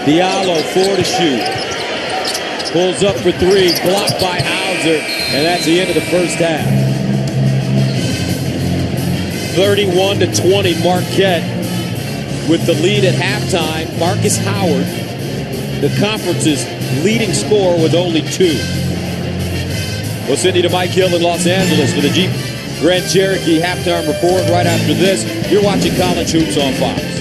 Diallo 4 to shoot. Pulls up for 3. Blocked by Hauser. And that's the end of the first half. 31-20 Marquette with the lead at halftime. Marcus Howard, the conference's leading scorer with only 2. We'll send you to Mike Hill in Los Angeles for the Jeep Grand Cherokee halftime report right after this. You're watching College Hoops on Fox.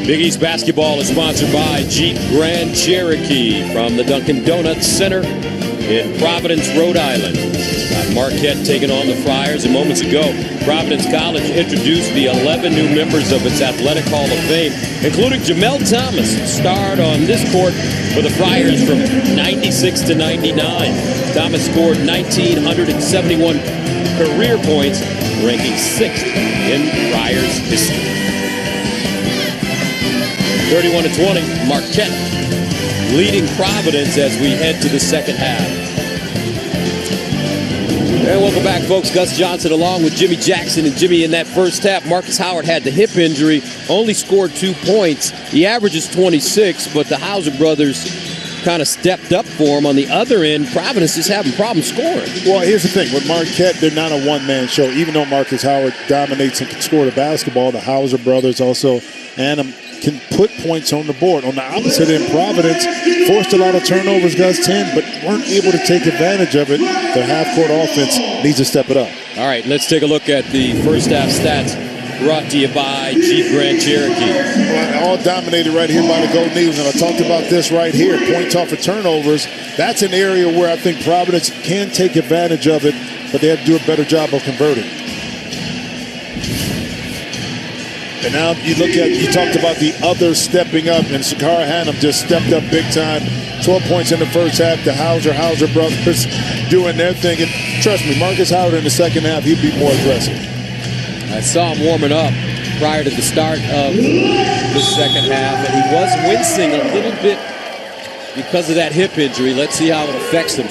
Big East basketball is sponsored by Jeep Grand Cherokee from the Dunkin' Donuts Center in Providence, Rhode Island. Marquette taking on the Friars. And moments ago, Providence College introduced the 11 new members of its Athletic Hall of Fame, including Jamel Thomas, starred on this court for the Friars from 96 to 99. Thomas scored 1,971 career points, ranking 6th in Friars history. 31-20, Marquette leading Providence as we head to the second half. And welcome back, folks. Gus Johnson along with Jimmy Jackson. And Jimmy, in that first half, Marcus Howard had the hip injury, only scored 2 points. He averages 26, but the Hauser brothers kind of stepped up for him. On the other end, Providence is having problems scoring. Well, here's the thing. With Marquette, they're not a one-man show. Even though Marcus Howard dominates and can score the basketball, the Hauser brothers also, and can put points on the board. On the opposite end, Providence forced a lot of turnovers, Gus, 10, but weren't able to take advantage of it. The half-court offense needs to step it up. All right, let's take a look at the first half stats brought to you by Jeep Grand Cherokee. Well, all dominated right here by the Golden Eagles, and I talked about this right here, points off of turnovers. That's an area where I think Providence can take advantage of it, but they have to do a better job of converting. And now you talked about the others stepping up, and Sakara Hannum just stepped up big time. 12 points in the first half. The Hauser brothers doing their thing. And trust me, Marcus Howard in the second half, he'd be more aggressive. I saw him warming up prior to the start of the second half, and he was wincing a little bit because of that hip injury. Let's see how it affects him.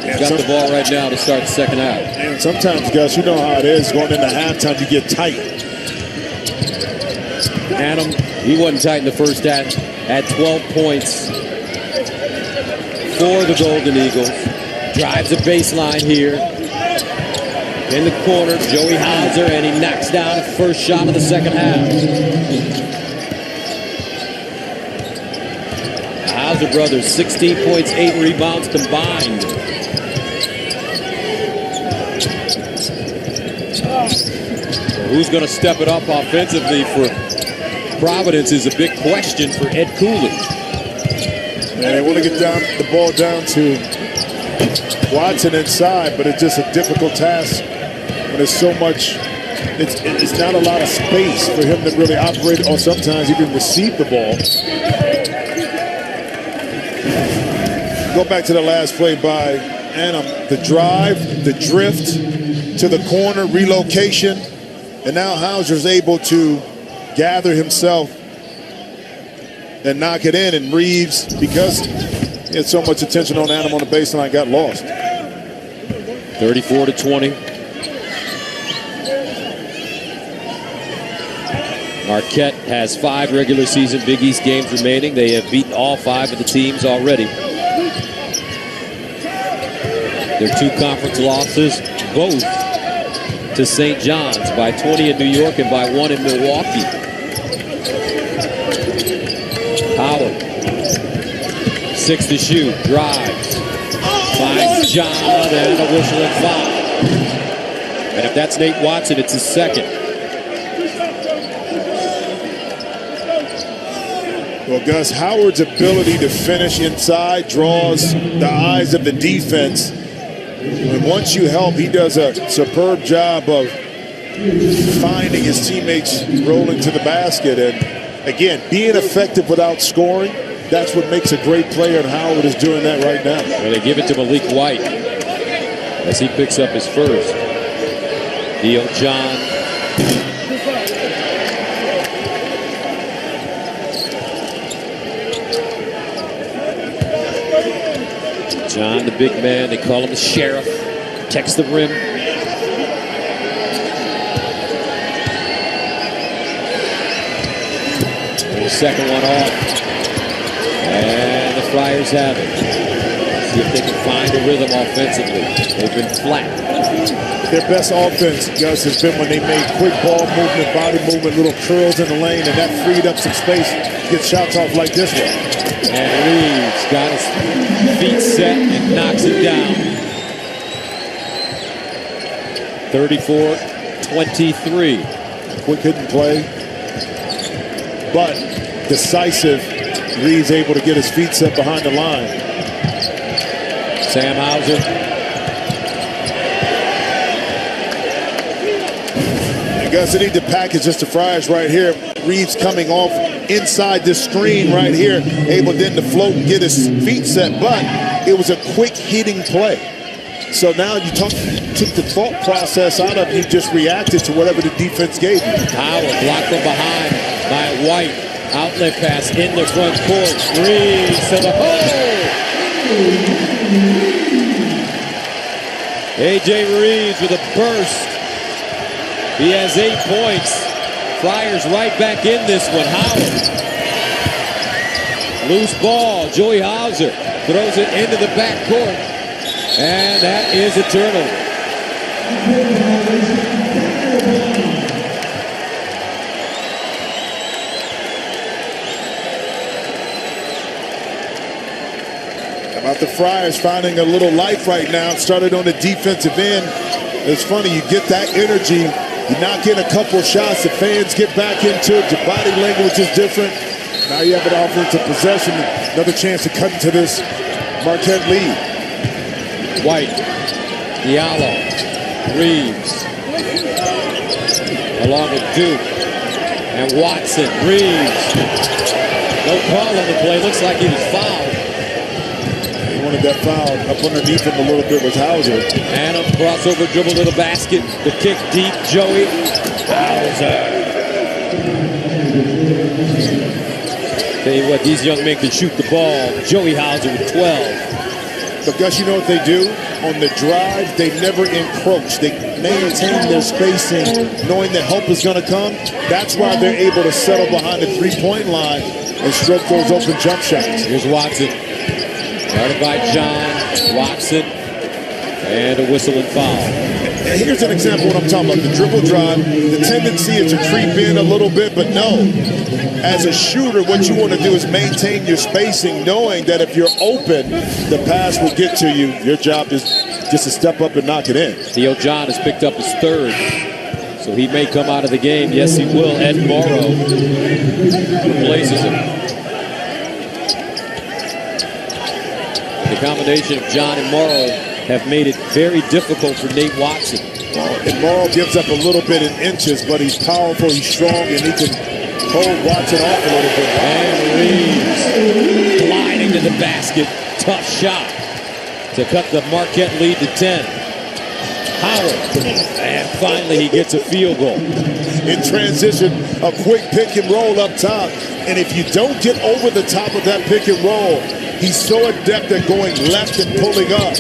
He's got the ball right now to start the second half. And sometimes, Gus, you know how it is. Going into halftime, you get tight. Hannum, he wasn't tight in the first half, had 12 points for the Golden Eagles. Drives the baseline here. In the corner, Joey Hauser, and he knocks down the first shot of the second half. The Hauser brothers, 16 points, 8 rebounds combined. So who's going to step it up offensively for Providence is a big question for Ed Cooley. And they want to get the ball down to Watson inside, but it's just a difficult task when there's so much. It's not a lot of space for him to really operate, or sometimes even receive the ball. Go back to the last play by Hannum. The drive, the drift to the corner, relocation, and now Hauser's able to gather himself and knock it in, and Reeves, because he had so much attention on Hannum on the baseline, got lost. 34-20. Marquette has 5 regular season Big East games remaining. They have beaten all 5 of the teams already. Their 2 conference losses, both to St. John's, by 20 in New York and by 1 in Milwaukee. Howard, 6 to shoot, drives, finds John, and a whistle and foul. And if that's Nate Watson, it's his second. Well, Gus, Howard's ability to finish inside draws the eyes of the defense. And once you help, he does a superb job of finding his teammates rolling to the basket. And again, being effective without scoring, that's what makes a great player, and Howard is doing that right now. Well, they give it to Malik White as he picks up his first. Deal John. John, the big man, they call him the sheriff, protects the rim. second one off. And the Friars have it. See if they can find a rhythm offensively. They've been flat. Their best offense, Gus, has been when they made quick ball movement, body movement, little curls in the lane, and that freed up some space to get shots off like this one. And Reeves got his feet set and knocks it down. 34-23. Quick hidden play, but decisive. Reeves able to get his feet set behind the line. Sam Hauser. And Gus, they need to package just the Friars right here. Reeves coming off inside this screen right here, able then to float and get his feet set, but it was a quick hitting play. So now you took the thought process out of you, just reacted to whatever the defense gave you. Howard blocked from behind by White. Outlet pass in the front court. Reeves to the hole. A.J. Reeves with a burst. He has 8 points. Friars right back in this one. Howard. Loose ball. Joey Hauser throws it into the backcourt. And that is a turnover. About the Friars finding a little life right now. Started on the defensive end. It's funny, you get that energy, you knock in a couple shots, the fans get back into it, your body language is different. Now you have an offensive possession, another chance to cut into this Marquette lead. White, Diallo, Reeves, along with Duke, and Watson. Reeves, no call on the play, looks like he was fouled. He wanted that foul up underneath him a little bit with Hauser. And a crossover dribble to the basket, the kick deep, Joey Hauser. Tell you what, these young men can shoot the ball. Joey Hauser with 12. But Gus, you know what they do? On the drive, they never encroach. They maintain their spacing, knowing that help is going to come. That's why they're able to settle behind the three-point line and stroke those open jump shots. Here's Watson. Guarded by John. Watson. And a whistle and foul. And here's an example of what I'm talking about. The dribble drive, the tendency is to creep in a little bit, but no. As a shooter, what you want to do is maintain your spacing, knowing that if you're open, the pass will get to you. Your job is just to step up and knock it in. Theo John has picked up his third, so he may come out of the game. Yes, he will. Ed Morrow replaces him. The combination of John and Morrow have made it very difficult for Nate Watson. And Morrow gives up a little bit in inches, but he's powerful, he's strong, and he can hold Watson off a little bit. And Reeves gliding to the basket. Tough shot to cut the Marquette lead to 10. Howard. And finally he gets a field goal. In transition, a quick pick and roll up top. And if you don't get over the top of that pick and roll, he's so adept at going left and pulling up.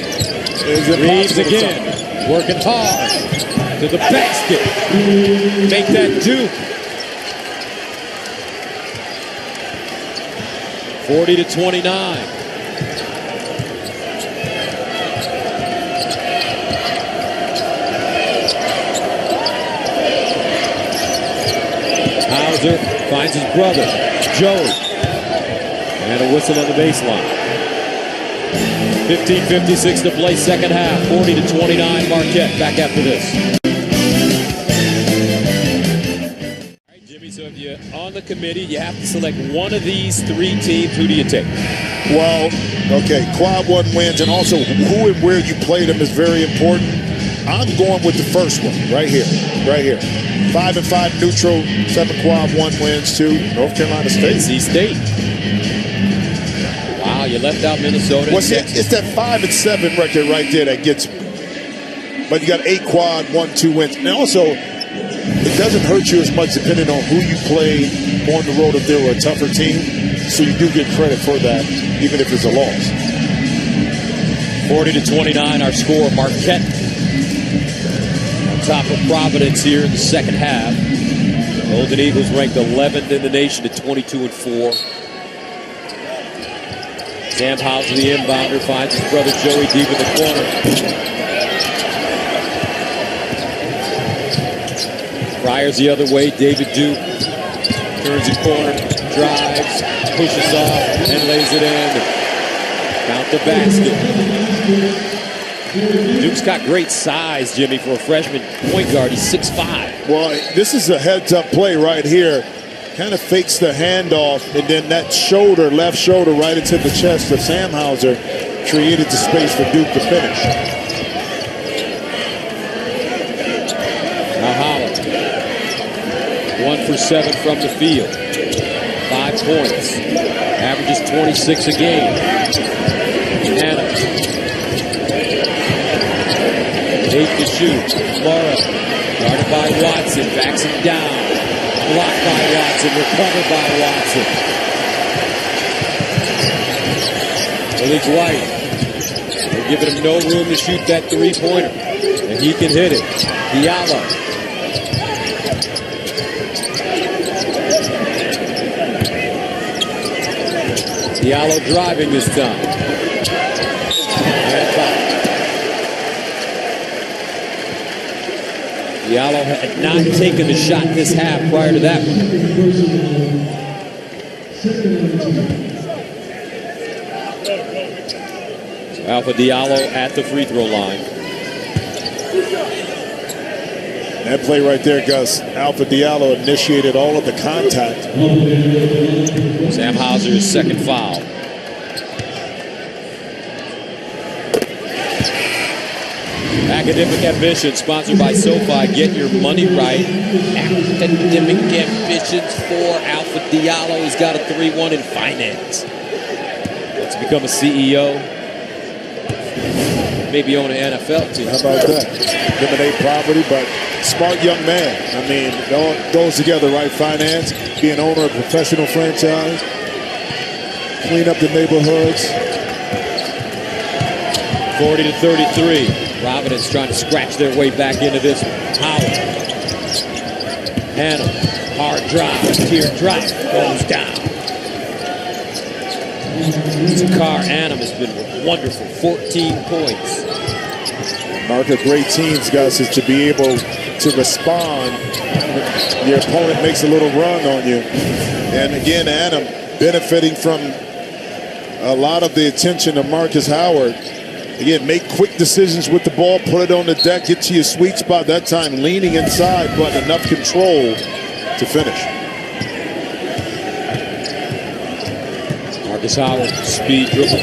Reeves again, working hard to the basket. Make that Duke. 40-29. Hauser finds his brother, Joey. And a whistle on the baseline. 15:56 to play, second half. 40-29 Marquette. Back after this. All right, Jimmy, so if you're on the committee, you have to select one of these three teams. Who do you take? Well, okay, quad one wins, and also who and where you play them is very important. I'm going with the first one, right here. 5-5 neutral, 7 quad one wins to North Carolina State. NC State. Wow, you left out Minnesota. Well, see, it's that 5 and 7 record right there that gets me. But you got 8 quad, 1-2 wins. And also, it doesn't hurt you as much depending on who you play on the road if they were a tougher team. So you do get credit for that, even if it's a loss. 40-29, our score. Marquette on top of Providence here in the second half. Golden Eagles ranked 11th in the nation at 22-4. Sam Hauser, the inbounder, finds his brother Joey deep in the corner. Fryers the other way. David Duke turns the corner, drives, pushes off, and lays it in. Count the basket. Duke's got great size, Jimmy, for a freshman point guard. He's 6'5". Well, this is a heads-up play right here. Kind of fakes the handoff, and then that shoulder, left shoulder, right into the chest of Sam Hauser created the space for Duke to finish. Now Holland, 1 for 7 from the field, 5 points, averages 26 a game. Anna, 8 to shoot. Morrow, guarded by Watson, backs him down. Blocked by Watson, recovered by Watson. Malik White, they're giving him no room to shoot that three-pointer, and he can hit it. Diallo. Diallo driving this time. And foul. Diallo had not taken the shot this half prior to that one. So Alpha Diallo at the free throw line. That play right there, Gus. Alpha Diallo initiated all of the contact. Sam Hauser's second foul. Academic Ambition, sponsored by SoFi. Get your money right. Academic Ambitions for Alpha Diallo. He's got a 3-1 in finance. Wants to become a CEO. Maybe own an NFL team. How about that? Eliminate poverty, but smart young man. I mean, it all goes together, right? Finance, being owner of a professional franchise, clean up the neighborhoods. 40-33. Providence trying to scratch their way back into this one. Howard. Hannah. Hard drive. Tear drop. Goes down. Zakar Annam has been wonderful. 14 points. Mark of great teams, guys, is to be able to respond. Your opponent makes a little run on you. And again, Annam benefiting from a lot of the attention of Marcus Howard. Again, make quick decisions with the ball, put it on the deck, get to your sweet spot. That time leaning inside, but enough control to finish. Marcus Howard, speed dribble.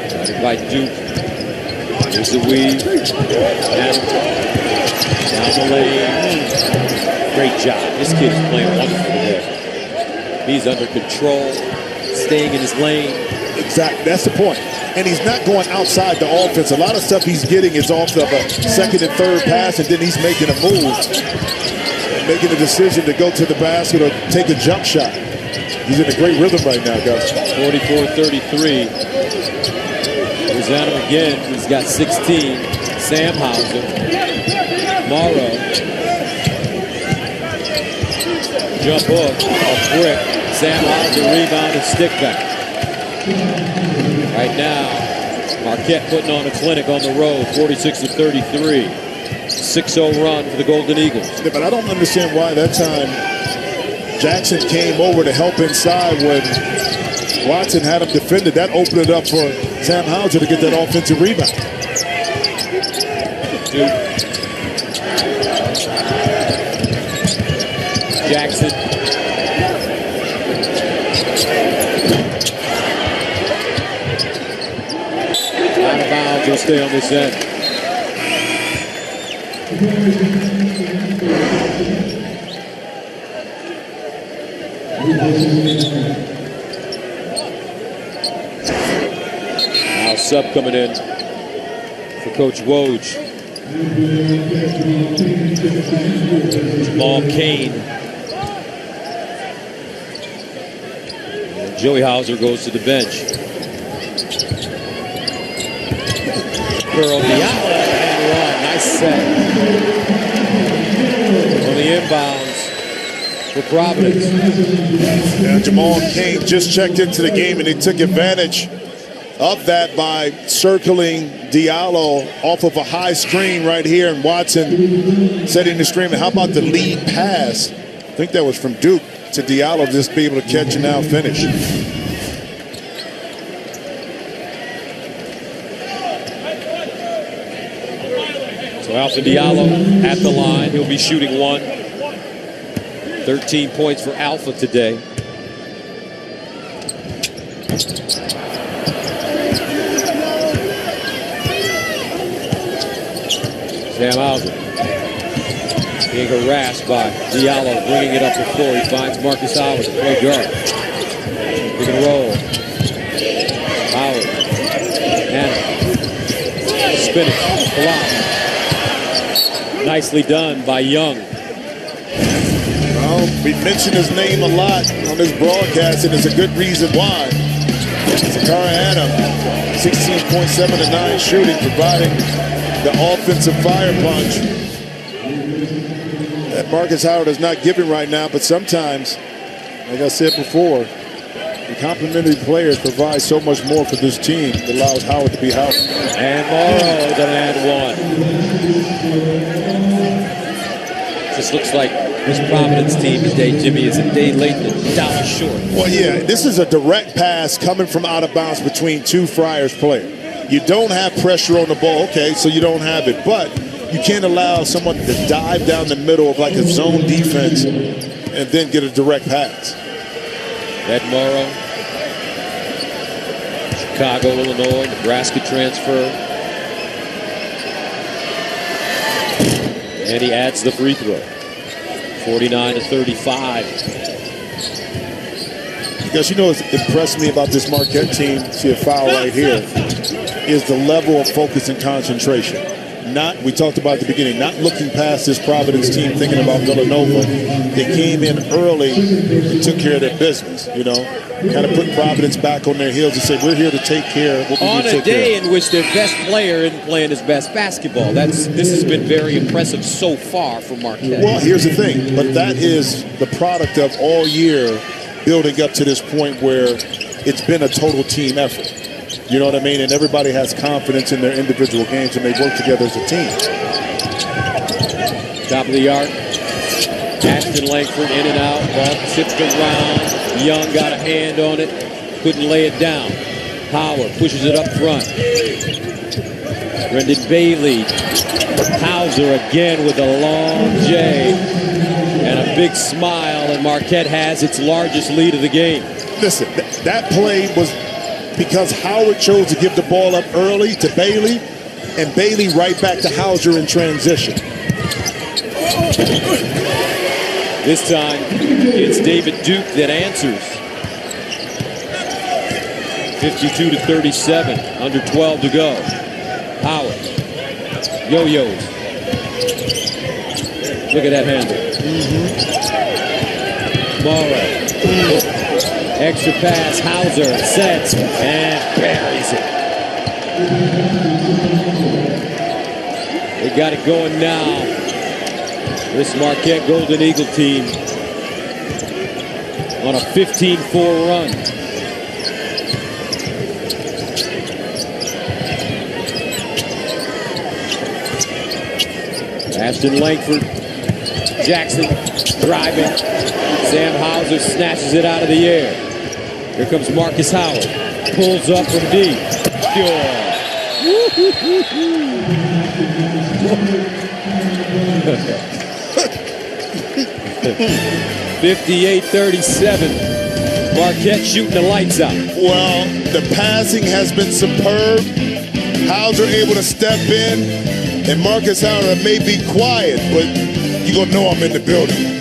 Guarded by Duke. Here's the weave. And down the lane. Great job. This kid is playing wonderful today. He's under control, staying in his lane. Exactly. That's the point. And he's not going outside the offense. A lot of stuff he's getting is off of a second and third pass, and then he's making a move, making a decision to go to the basket or take a jump shot. He's in a great rhythm right now, guys. 44-33. Here's Adam again. He's got 16. Sam Hauser. Morrow. Jump hook. A brick. Sam Hauser rebound and stick back. Right now, Marquette putting on a clinic on the road, 46-33. 6-0 run for the Golden Eagles. Yeah, but I don't understand why that time Jackson came over to help inside when Watson had him defended. That opened it up for Sam Hauser to get that offensive rebound. Jackson. Out of bounds, he'll stay on this end. Now sub coming in for Coach Woj. Jamal Kane. And Joey Hauser goes to the bench. Earl Diallo and run. Nice set. On the inbounds. for Providence. Yeah, Jamal Kane just checked into the game, and they took advantage of that by circling Diallo off of a high screen right here, and Watson setting the screen. And how about the lead pass? I think that was from Duke to Diallo, just be able to catch and now finish. So Alpha Diallo at the line. He'll be shooting one. 13 points for Alpha today. Sam Hauser being harassed by Diallo, bringing it up the floor. He finds Marcus Howard, the point guard. Pick and roll. Howard. And spinning. Block. Nicely done by Young. Well, we mentioned his name a lot on this broadcast, and it's a good reason why. Sakara Adam, 16.7 to 9 shooting, providing the offensive fire punch that Marcus Howard is not giving right now, but sometimes, like I said before, the complementary players provide so much more for this team that allows Howard to be Howard. And Morrow with an and one. Just looks like this Providence team today, Jimmy, is a day late and a dollar short. Well, yeah, this is a direct pass coming from out of bounds between two Friars players. You don't have pressure on the ball, okay, so you don't have it, but you can't allow someone to dive down the middle of like a zone defense and then get a direct pass. Ed Morrow, Chicago, Illinois, Nebraska transfer. And he adds the free throw. 49 to 35. Because you know what's impressed me about this Marquette team, see a foul right here, is the level of focus and concentration. We talked about at the beginning, not looking past this Providence team, thinking about Villanova. They came in early and took care of their business, you know. Kind of put Providence back on their heels and say, we're here to take care of what we need to take care of. On a day in which their best player isn't playing his best basketball. This has been very impressive so far for Marquette. Well, here's the thing, but that is the product of all year building up to this point where it's been a total team effort. You know what I mean? And everybody has confidence in their individual games and they work together as a team. Top of the arc. Ashton Langford in and out. Ball tipped around. Young got a hand on it. Couldn't lay it down. Howard pushes it up front. Brendan Bailey. Hauser again with a long J. And a big smile. And Marquette has its largest lead of the game. Listen, that play was because Howard chose to give the ball up early to Bailey, and Bailey right back to Hauser in transition. This time, it's David Duke that answers. 52 to 37, under 12 to go. Howard, yo-yos. Look at that handle. Morrow. Extra pass, Hauser sets and buries it. They got it going now. This Marquette Golden Eagle team on a 15-4 run. Ashton Langford, Jackson driving. Sam Hauser snatches it out of the air. Here comes Marcus Howard. Pulls up from deep. Sure. 58-37. Marquette shooting the lights out. Well, the passing has been superb. Hauser able to step in, and Marcus Howard may be quiet, but you're going to know I'm in the building.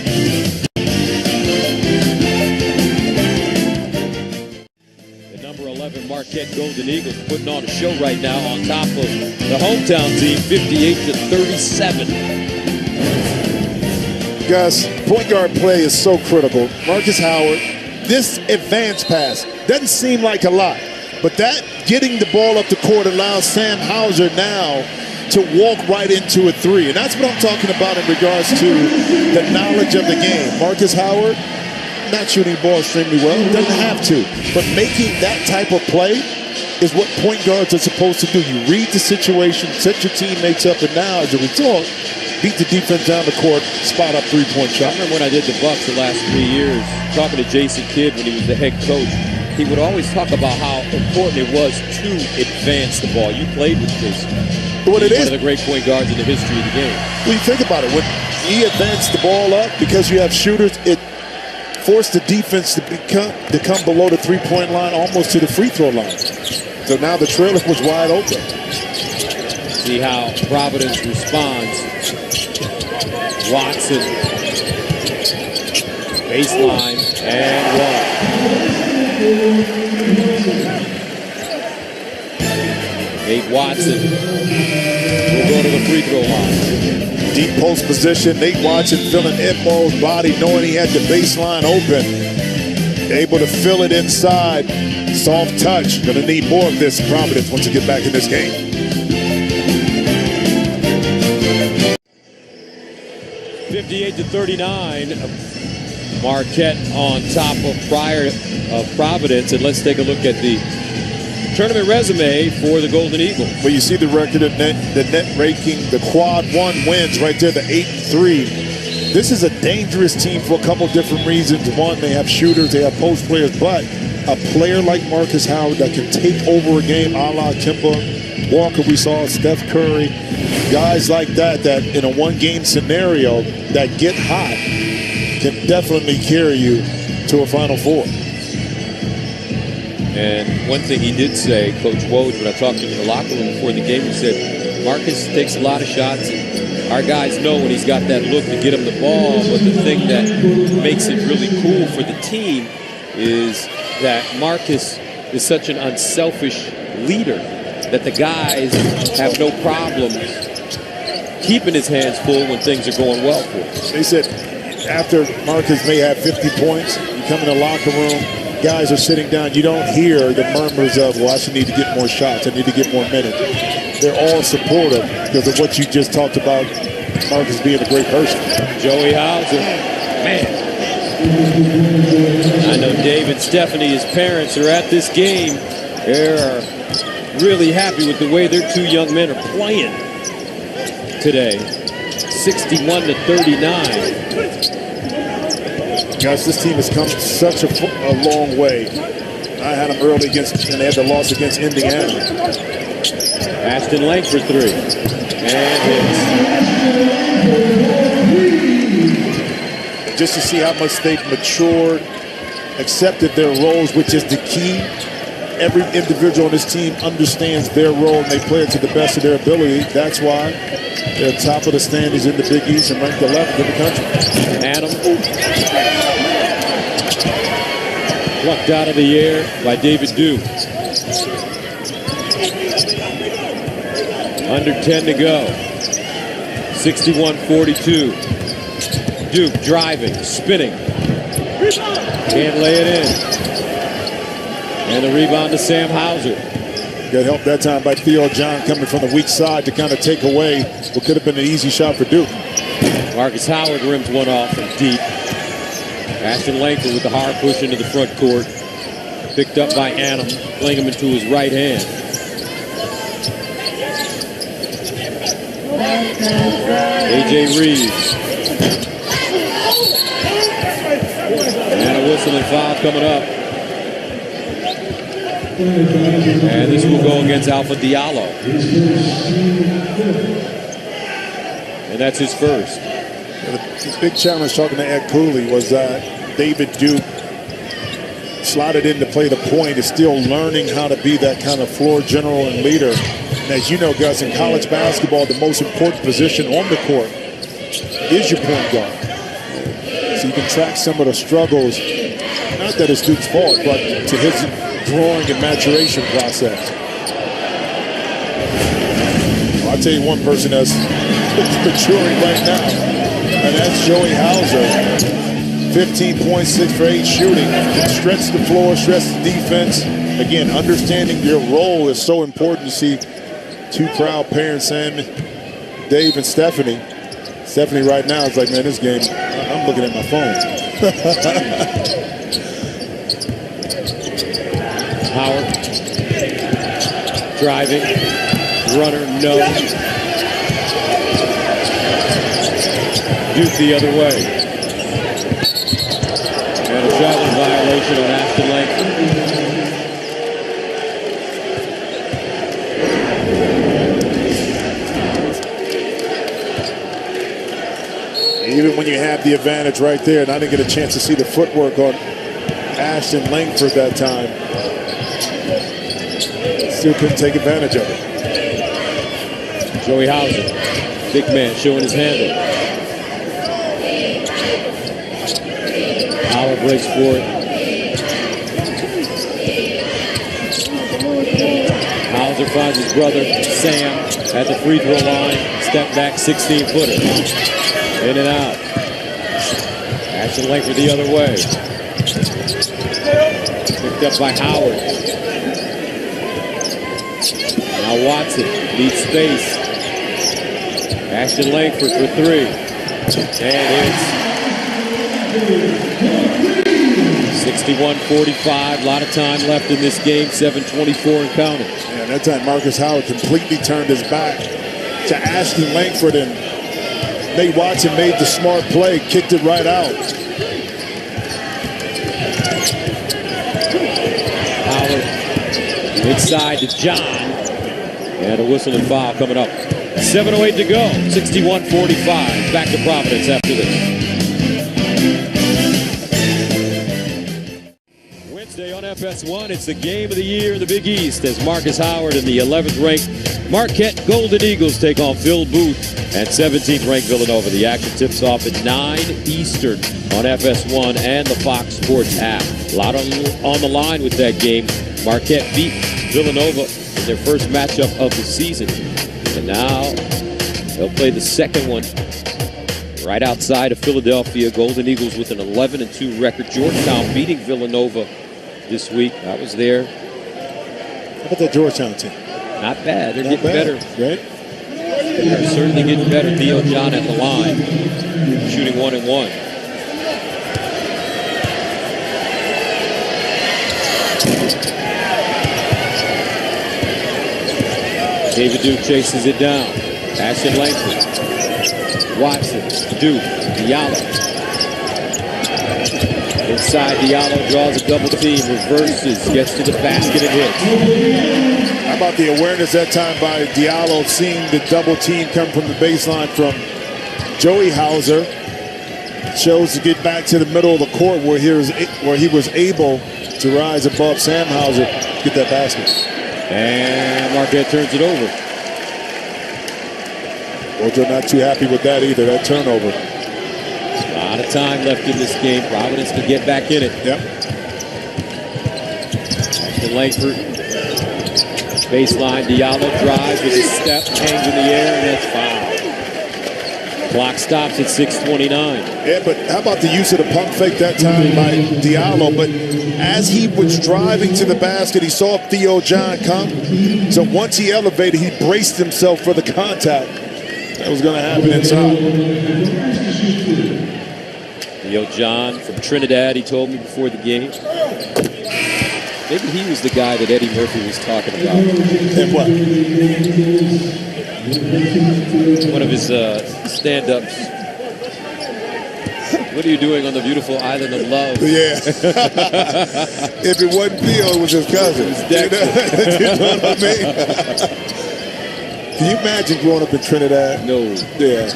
Marquette Golden Eagles putting on a show right now on top of the hometown team, 58 to 37. Guys, point guard play is so critical. Marcus Howard, this advance pass doesn't seem like a lot, but that getting the ball up the court allows Sam Hauser now to walk right into a three. And that's what I'm talking about in regards to the knowledge of the game. Marcus Howard, not shooting the ball extremely well, doesn't have to. But making that type of play is what point guards are supposed to do. You read the situation, set your teammates up, and now as a result, beat the defense down the court, spot up three-point shot. I remember when I did the Bucks the last 3 years, talking to Jason Kidd when he was the head coach, he would always talk about how important it was to advance the ball. You played with Jason. What it is, one of the great point guards in the history of the game. When you think about it, when he advanced the ball up, because you have shooters, it forced the defense to come below the three-point line, almost to the free throw line. So now the trailer was wide open. See how Providence responds. Watson, baseline, and one. Nate Watson will go to the free throw line. Deep post position, Nate Watson filling Edmo's body, knowing he had the baseline open. Able to fill it inside. Soft touch. Gonna need more of this Providence once you get back in this game. (58-39). Marquette on top of Providence. And let's take a look at the tournament resume for the Golden Eagles. Well, you see the record of the net ranking, the quad one wins right there, the 8-3. This is a dangerous team for a couple different reasons. One, they have shooters, they have post players, but a player like Marcus Howard that can take over a game, a la Kemba Walker, we saw Steph Curry, guys like that in a one-game scenario that get hot can definitely carry you to a Final Four. And one thing he did say, Coach Woj, when I talked to him in the locker room before the game, he said, Marcus takes a lot of shots. And our guys know when he's got that look to get him the ball. But the thing that makes it really cool for the team is that Marcus is such an unselfish leader that the guys have no problem keeping his hands full when things are going well for him. They said after Marcus may have 50 points, you come in the locker room, guys are sitting down, you don't hear the murmurs of, well, I should need to get more shots, I need to get more minutes. They're all supportive because of what you just talked about, Marcus being a great person. Joey Hauser, man. I know Dave and Stephanie, his parents, are at this game. They're really happy with the way their two young men are playing today. 61-39. Guys, this team has come such a long way. I had them early and they had the loss against Indiana. Ashton Lang for three. And hits. Just to see how much they've matured, accepted their roles, which is the key. Every individual on this team understands their role and they play it to the best of their ability. That's why they're top of the standings in the Big East and ranked 11th in the country. Adam. Plucked out of the air by David Duke. Under 10 to go. 61-42. Duke driving, spinning. Can't lay it in. And the rebound to Sam Hauser. Good help that time by Theo John coming from the weak side to kind of take away what could have been an easy shot for Duke. Marcus Howard rims one off from deep. Ashton Langford with the hard push into the front court. Picked up by Adam, playing him into his right hand. A.J. Reeves. And a whistle and foul coming up. And this will go against Alpha Diallo. And that's his first. The big challenge talking to Ed Cooley was that David Duke slotted in to play the point, is still learning how to be that kind of floor general and leader. And as you know, Gus, in college basketball, the most important position on the court is your point guard. So you can track some of the struggles, not that it's Duke's fault, but to his growing and maturation process. Well, I'll tell you one person that's maturing right now, and that's Joey Hauser. 15 points, 6 for 8 shooting. Stretch the floor, stretch the defense. Again, understanding your role is so important. You see Two proud parents, Sam, Dave, and Stephanie. Stephanie right now is like, man, this game, I'm looking at my phone. Howard driving, runner, no. Duke the other way. And a traveling violation on Ashton Langford. Even when you have the advantage right there, and I didn't get a chance to see the footwork on Ashton Langford that time. Still couldn't take advantage of it. Joey Hauser, big man showing his handle. Howard breaks for it. Hauser finds his brother, Sam, at the free throw line. Step back, 16-footer. In and out. Ashton Langford the other way. Picked up by Howard. Now Watson needs space. Ashton Langford for three. And it's 61-45. A lot of time left in this game. 7:24 and counting. Yeah, that time Marcus Howard completely turned his back to Ashton Langford, and Nate Watson made the smart play, kicked it right out. Howard inside to John. And a whistle and foul coming up. 7:08 to go. 61-45. Back to Providence after this. Wednesday on FS1, it's the game of the year in the Big East as Marcus Howard and the 11th ranked Marquette Golden Eagles take on Phil Booth and 17th ranked Villanova. The action tips off at 9 Eastern on FS1 and the Fox Sports app. A lot on the line with that game. Marquette beat Villanova in their first matchup of the season. And now they'll play the second one right outside of Philadelphia. Golden Eagles with an 11-2 record. Georgetown beating Villanova this week. I was there. How about that Georgetown team? Not bad. They're Not getting bad, better. right? They're certainly getting better. Theo John at the line, shooting 1-1. David Duke chases it down. Ashton Langford. Watson. Duke. Diallo. Inside, Diallo draws a double team, reverses, gets to the basket and hits. How about the awareness that time by Diallo, seeing the double team come from the baseline from Joey Hauser. Chose to get back to the middle of the court where he was able to rise above Sam Hauser, get that basket. And Marquette turns it over. Ojo not too happy with that either, that turnover. A lot of time left in this game. Providence can get back in it. Yep. Ashton Langford. Baseline, Diallo drives with a step, hangs in the air, and that's foul. Clock stops at 6:29. Yeah, but how about the use of the pump fake that time by Diallo? But as he was driving to the basket, he saw Theo John come. So once he elevated, he braced himself for the contact that was going to happen inside. Theo John from Trinidad, he told me before the game. Maybe he was the guy that Eddie Murphy was talking about. And what? One of his stand-ups. What are you doing on the beautiful island of love? Yeah. If it wasn't Theo, it was his cousin. You know what I mean? Can you imagine growing up in Trinidad? No. Yeah.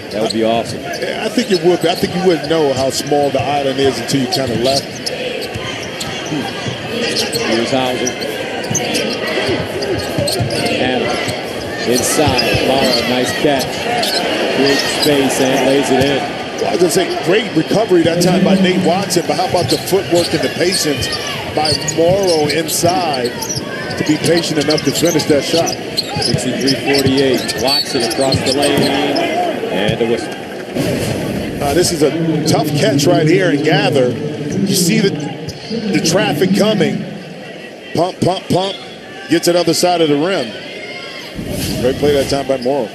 That would be awesome. Yeah, I think it would be. I think you wouldn't know how small the island is until you kind of left. Here's Hauser. Hannah. Inside. Mara, nice catch. Great space and lays it in. Well, I was going to say, great recovery that time by Nate Watson, but how about the footwork and the patience by Morrow inside to be patient enough to finish that shot? 63-48. Watson across the lane. And a whistle. This is a tough catch right here and gather. You see the traffic coming. Pump, pump, pump. Gets to the other side of the rim. Great play that time by Morrow.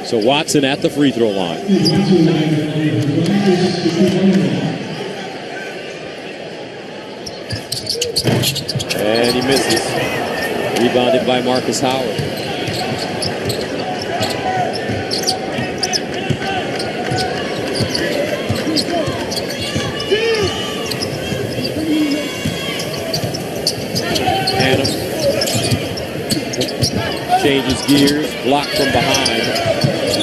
So Watson at the free throw line. And he misses. Rebounded by Marcus Howard. Adam changes gears, blocked from behind,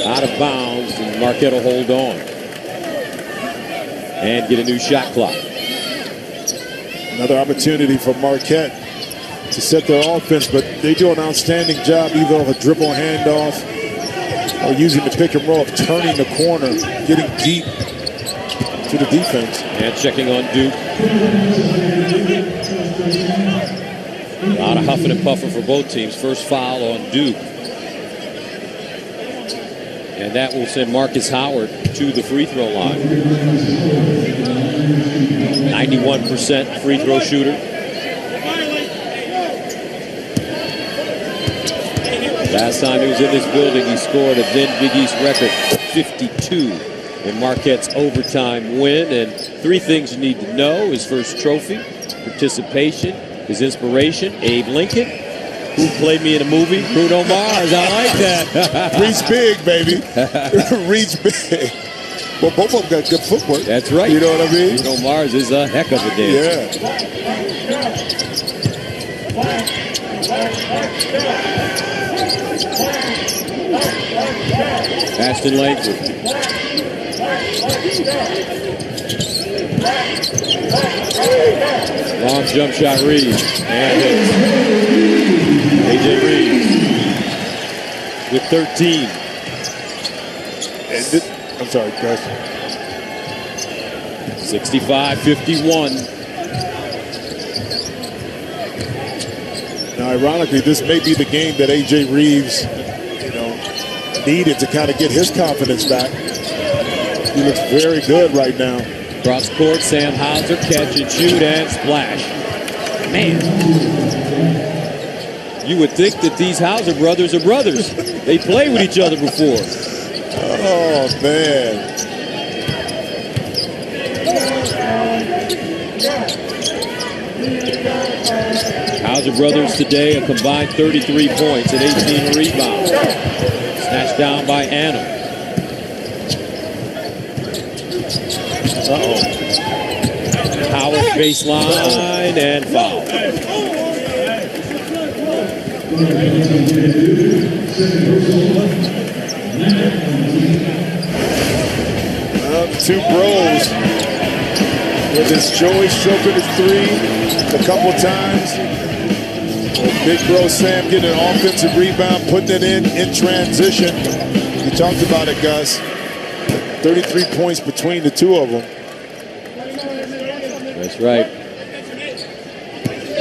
out of bounds, and Marquette will hold on and get a new shot clock. Another opportunity for Marquette to set their offense, but they do an outstanding job either of a dribble handoff or using the pick and roll of turning the corner, getting deep to the defense. And checking on Duke. A lot of huffing and puffing for both teams. First foul on Duke. And that will send Marcus Howard to the free throw line. 91% free throw shooter. Last time he was in this building, he scored a then Big East record 52 in Marquette's overtime win. And three things you need to know: his first trophy, participation, his inspiration, Abe Lincoln, who played me in a movie, Bruno Mars. I like that. Reach big, baby. Reach big. Well, both of them got good footwork. That's right. You know what I mean? Bruno Mars is a heck of a dancer. Yeah. Ashton Langford. Long jump shot, Reeves. And hits. AJ Reeves with 13. I'm sorry, guys. 65-51. Now, ironically, this may be the game that AJ Reeves, needed to kind of get his confidence back. He looks very good right now. Cross court, Sam Hauser, catch and shoot and splash. Man, you would think that these Hauser brothers are brothers. They played with each other before. Oh, man. Hauser brothers today a combined 33 points and 18 rebounds. Snatched down by Anna. Uh-oh. Howard baseline and foul. The two bros. With this Joey stroking his three a couple times. Big bro Sam getting an offensive rebound, putting it in transition. You talked about it, Gus. 33 points between the two of them. That's right.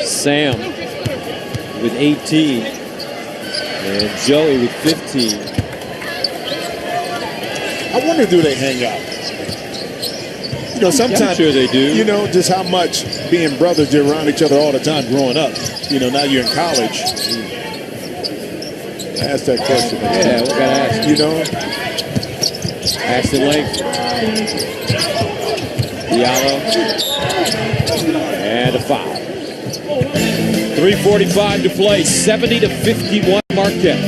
Sam with 18 and Joey with 15. I wonder, do they hang out? Sometimes, I'm sure they do. Just how much being brothers, you're around each other all the time growing up. Now you're in college. Ask that question. Yeah, we gotta ask. Ashton Langford. Diallo. And a foul. 3:45 to play. 70-51 Marquette.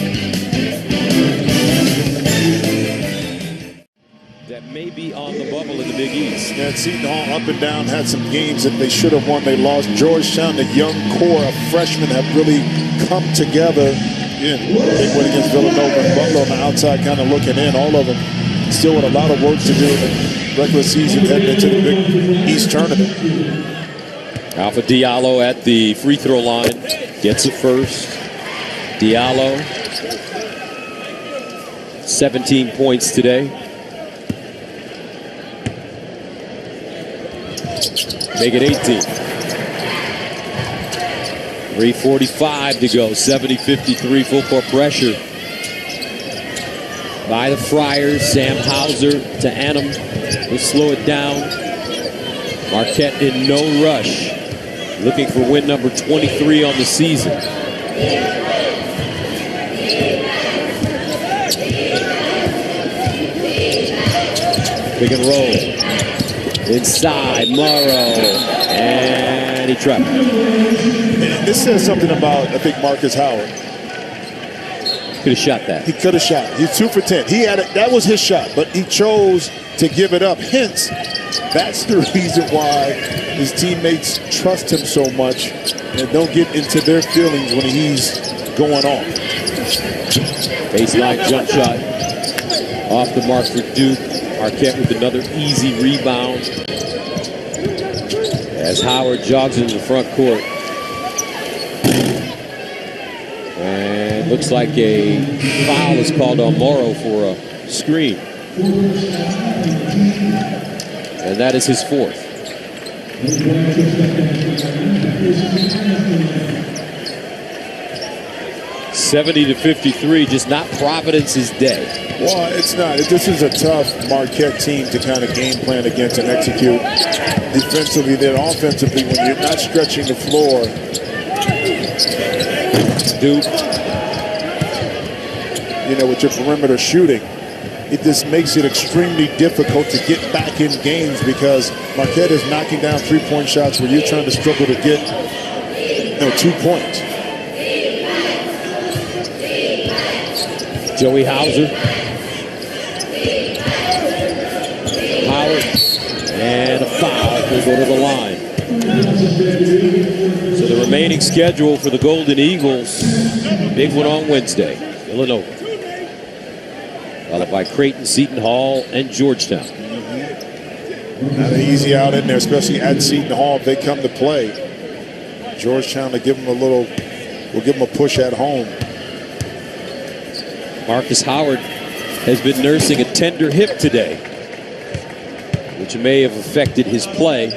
That may be on the bubble in the Big East. Yeah, Seton Hall up and down had some games that they should have won. They lost. Georgetown, the young core of freshmen have really come together. Big win against Villanova and Butler on the outside, kind of looking in. All of them still with a lot of work to do in the regular season heading into the Big East tournament. Alpha Diallo at the free throw line. Gets it first. Diallo. 17 points today. Make it 18. 3:45 to go. 70-53 full court pressure by the Friars. Sam Hauser to Annam. We'll slow it down. Marquette in no rush. looking for win number 23 on the season. Pick and roll. Inside, Morrow. And he trapped. This says something about, I think, Marcus Howard. Could have shot that. He could have shot. He's 2 for 10. He had it. That was his shot, but he chose to give it up. Hence, that's the reason why his teammates trust him so much and don't get into their feelings when he's going off. Baseline jump shot off the mark for Duke. Marquette with another easy rebound as Howard jogs into the front court. And looks like a foul is called on Morrow for a screen. And that is his fourth. (70-53), just not Providence's day. Well, it's not. This is a tough Marquette team to kind of game plan against and execute defensively. Then offensively, when you're not stretching the floor. Duke, you know, with your perimeter shooting, it just makes it extremely difficult to get back in games because Marquette is knocking down three-point shots where you're trying to struggle to get, 2 points. Joey Hauser. Howard. And a foul will go to the line. So the remaining schedule for the Golden Eagles, big one on Wednesday, Villanova. Followed by Creighton, Seton Hall, and Georgetown. Not an easy out in there, especially at Seton Hall if they come to play. Georgetown will give them a push at home. Marcus Howard has been nursing a tender hip today, which may have affected his play.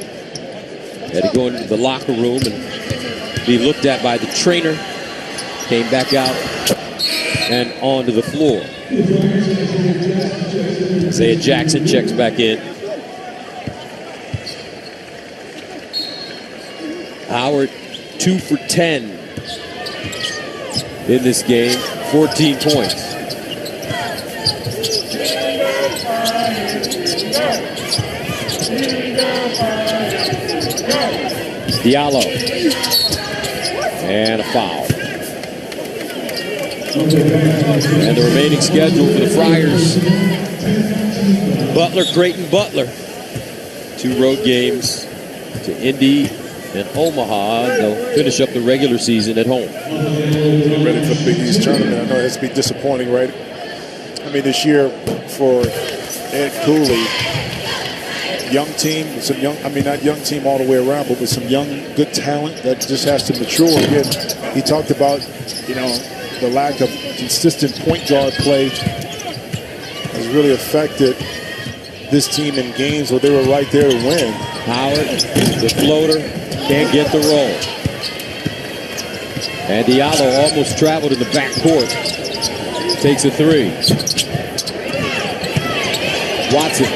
Had to go into the locker room and be looked at by the trainer. Came back out and onto the floor. Isaiah Jackson checks back in. Howard 2 for 10 in this game, 14 points. Diallo. And a foul. And the remaining schedule for the Friars. Butler, Creighton, Butler. 2 road games to Indy and Omaha. They'll finish up the regular season at home. Ready for the Big East tournament. I know it has to be disappointing, right? I mean, this year for Ed Cooley, young team, not young team all the way around, but with some young, good talent that just has to mature. Again, he talked about, the lack of consistent point guard play has really affected this team in games where they were right there to win. Howard, the floater, can't get the roll. And Diallo almost traveled in the backcourt. Takes a 3. Watson.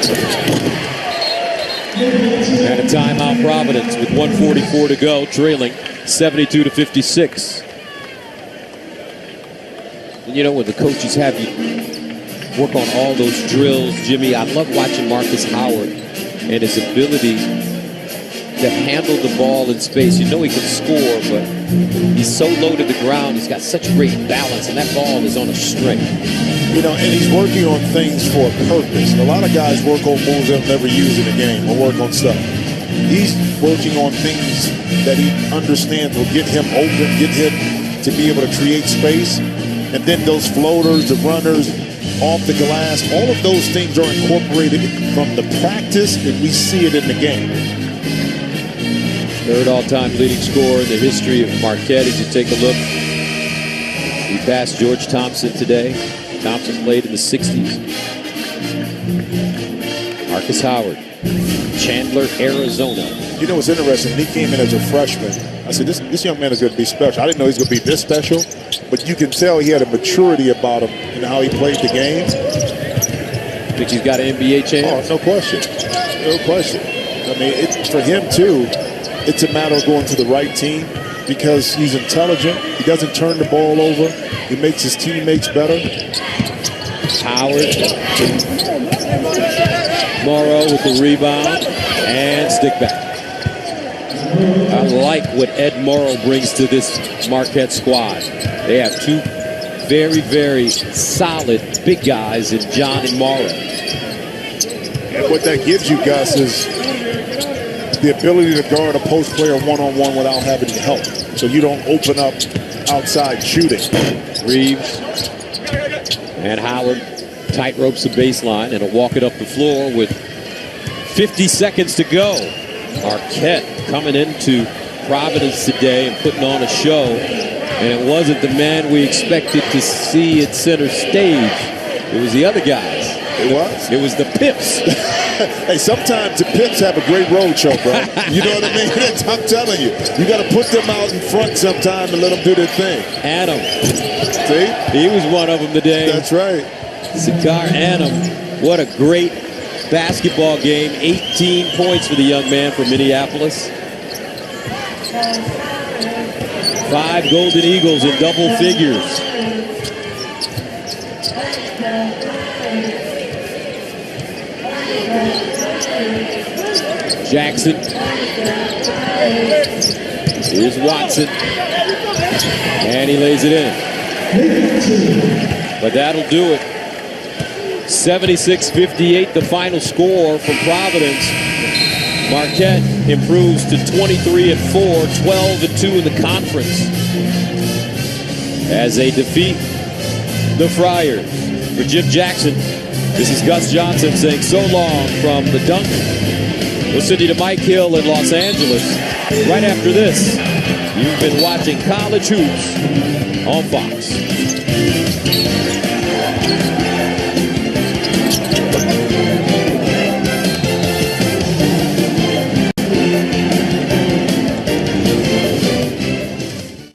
And a timeout, Providence, with 1:44 to go, trailing 72-56. And when the coaches have you work on all those drills, Jimmy, I love watching Marcus Howard and his ability to handle the ball in space. He can score, but he's so low to the ground. He's got such great balance, and that ball is on a string. And he's working on things for a purpose. A lot of guys work on moves they'll never use in a game or work on stuff. He's working on things that he understands will get him open, get him to be able to create space. And then those floaters, the runners, off the glass, all of those things are incorporated from the practice, and we see it in the game. Third all-time leading scorer in the history of Marquette. As you take a look, he passed George Thompson today. Thompson played in the 60s. Marcus Howard, Chandler, Arizona. What's interesting? He came in as a freshman. I said, this young man is going to be special. I didn't know he was going to be this special, but you can tell he had a maturity about him in how he played the game. Think he's got an NBA chance? Oh, no question. No question. I mean, for him, too, it's a matter of going to the right team because he's intelligent. He doesn't turn the ball over. He makes his teammates better. Howard. Morrow with the rebound and stick back. I like what Ed Morrow brings to this Marquette squad. They have two very, very solid big guys in John and Morrow. And what that gives you, Gus, is the ability to guard a post player one-on-one without having help. So you don't open up outside shooting. Reeves and Howard tight ropes the baseline and will walk it up the floor with 50 seconds to go. Marquette coming into Providence today and putting on a show. And it wasn't the man we expected to see at center stage. It was the other guys. It was? It was the Pips. Hey, sometimes the Pips have a great road show, bro. You know what I mean? I'm telling you. You got to put them out in front sometime and let them do their thing. Adam. See? He was one of them today. That's right. Sakar Adam. What a great basketball game. 18 points for the young man from Minneapolis. 5 Golden Eagles in double figures. Jackson. Here's Watson. And he lays it in. But that'll do it. 76-58, the final score from Providence. Marquette improves to 23-4, 12-2 in the conference as they defeat the Friars. For Jim Jackson, this is Gus Johnson saying so long from the Dunk. We'll send you to Mike Hill in Los Angeles. Right after this, you've been watching College Hoops on Fox.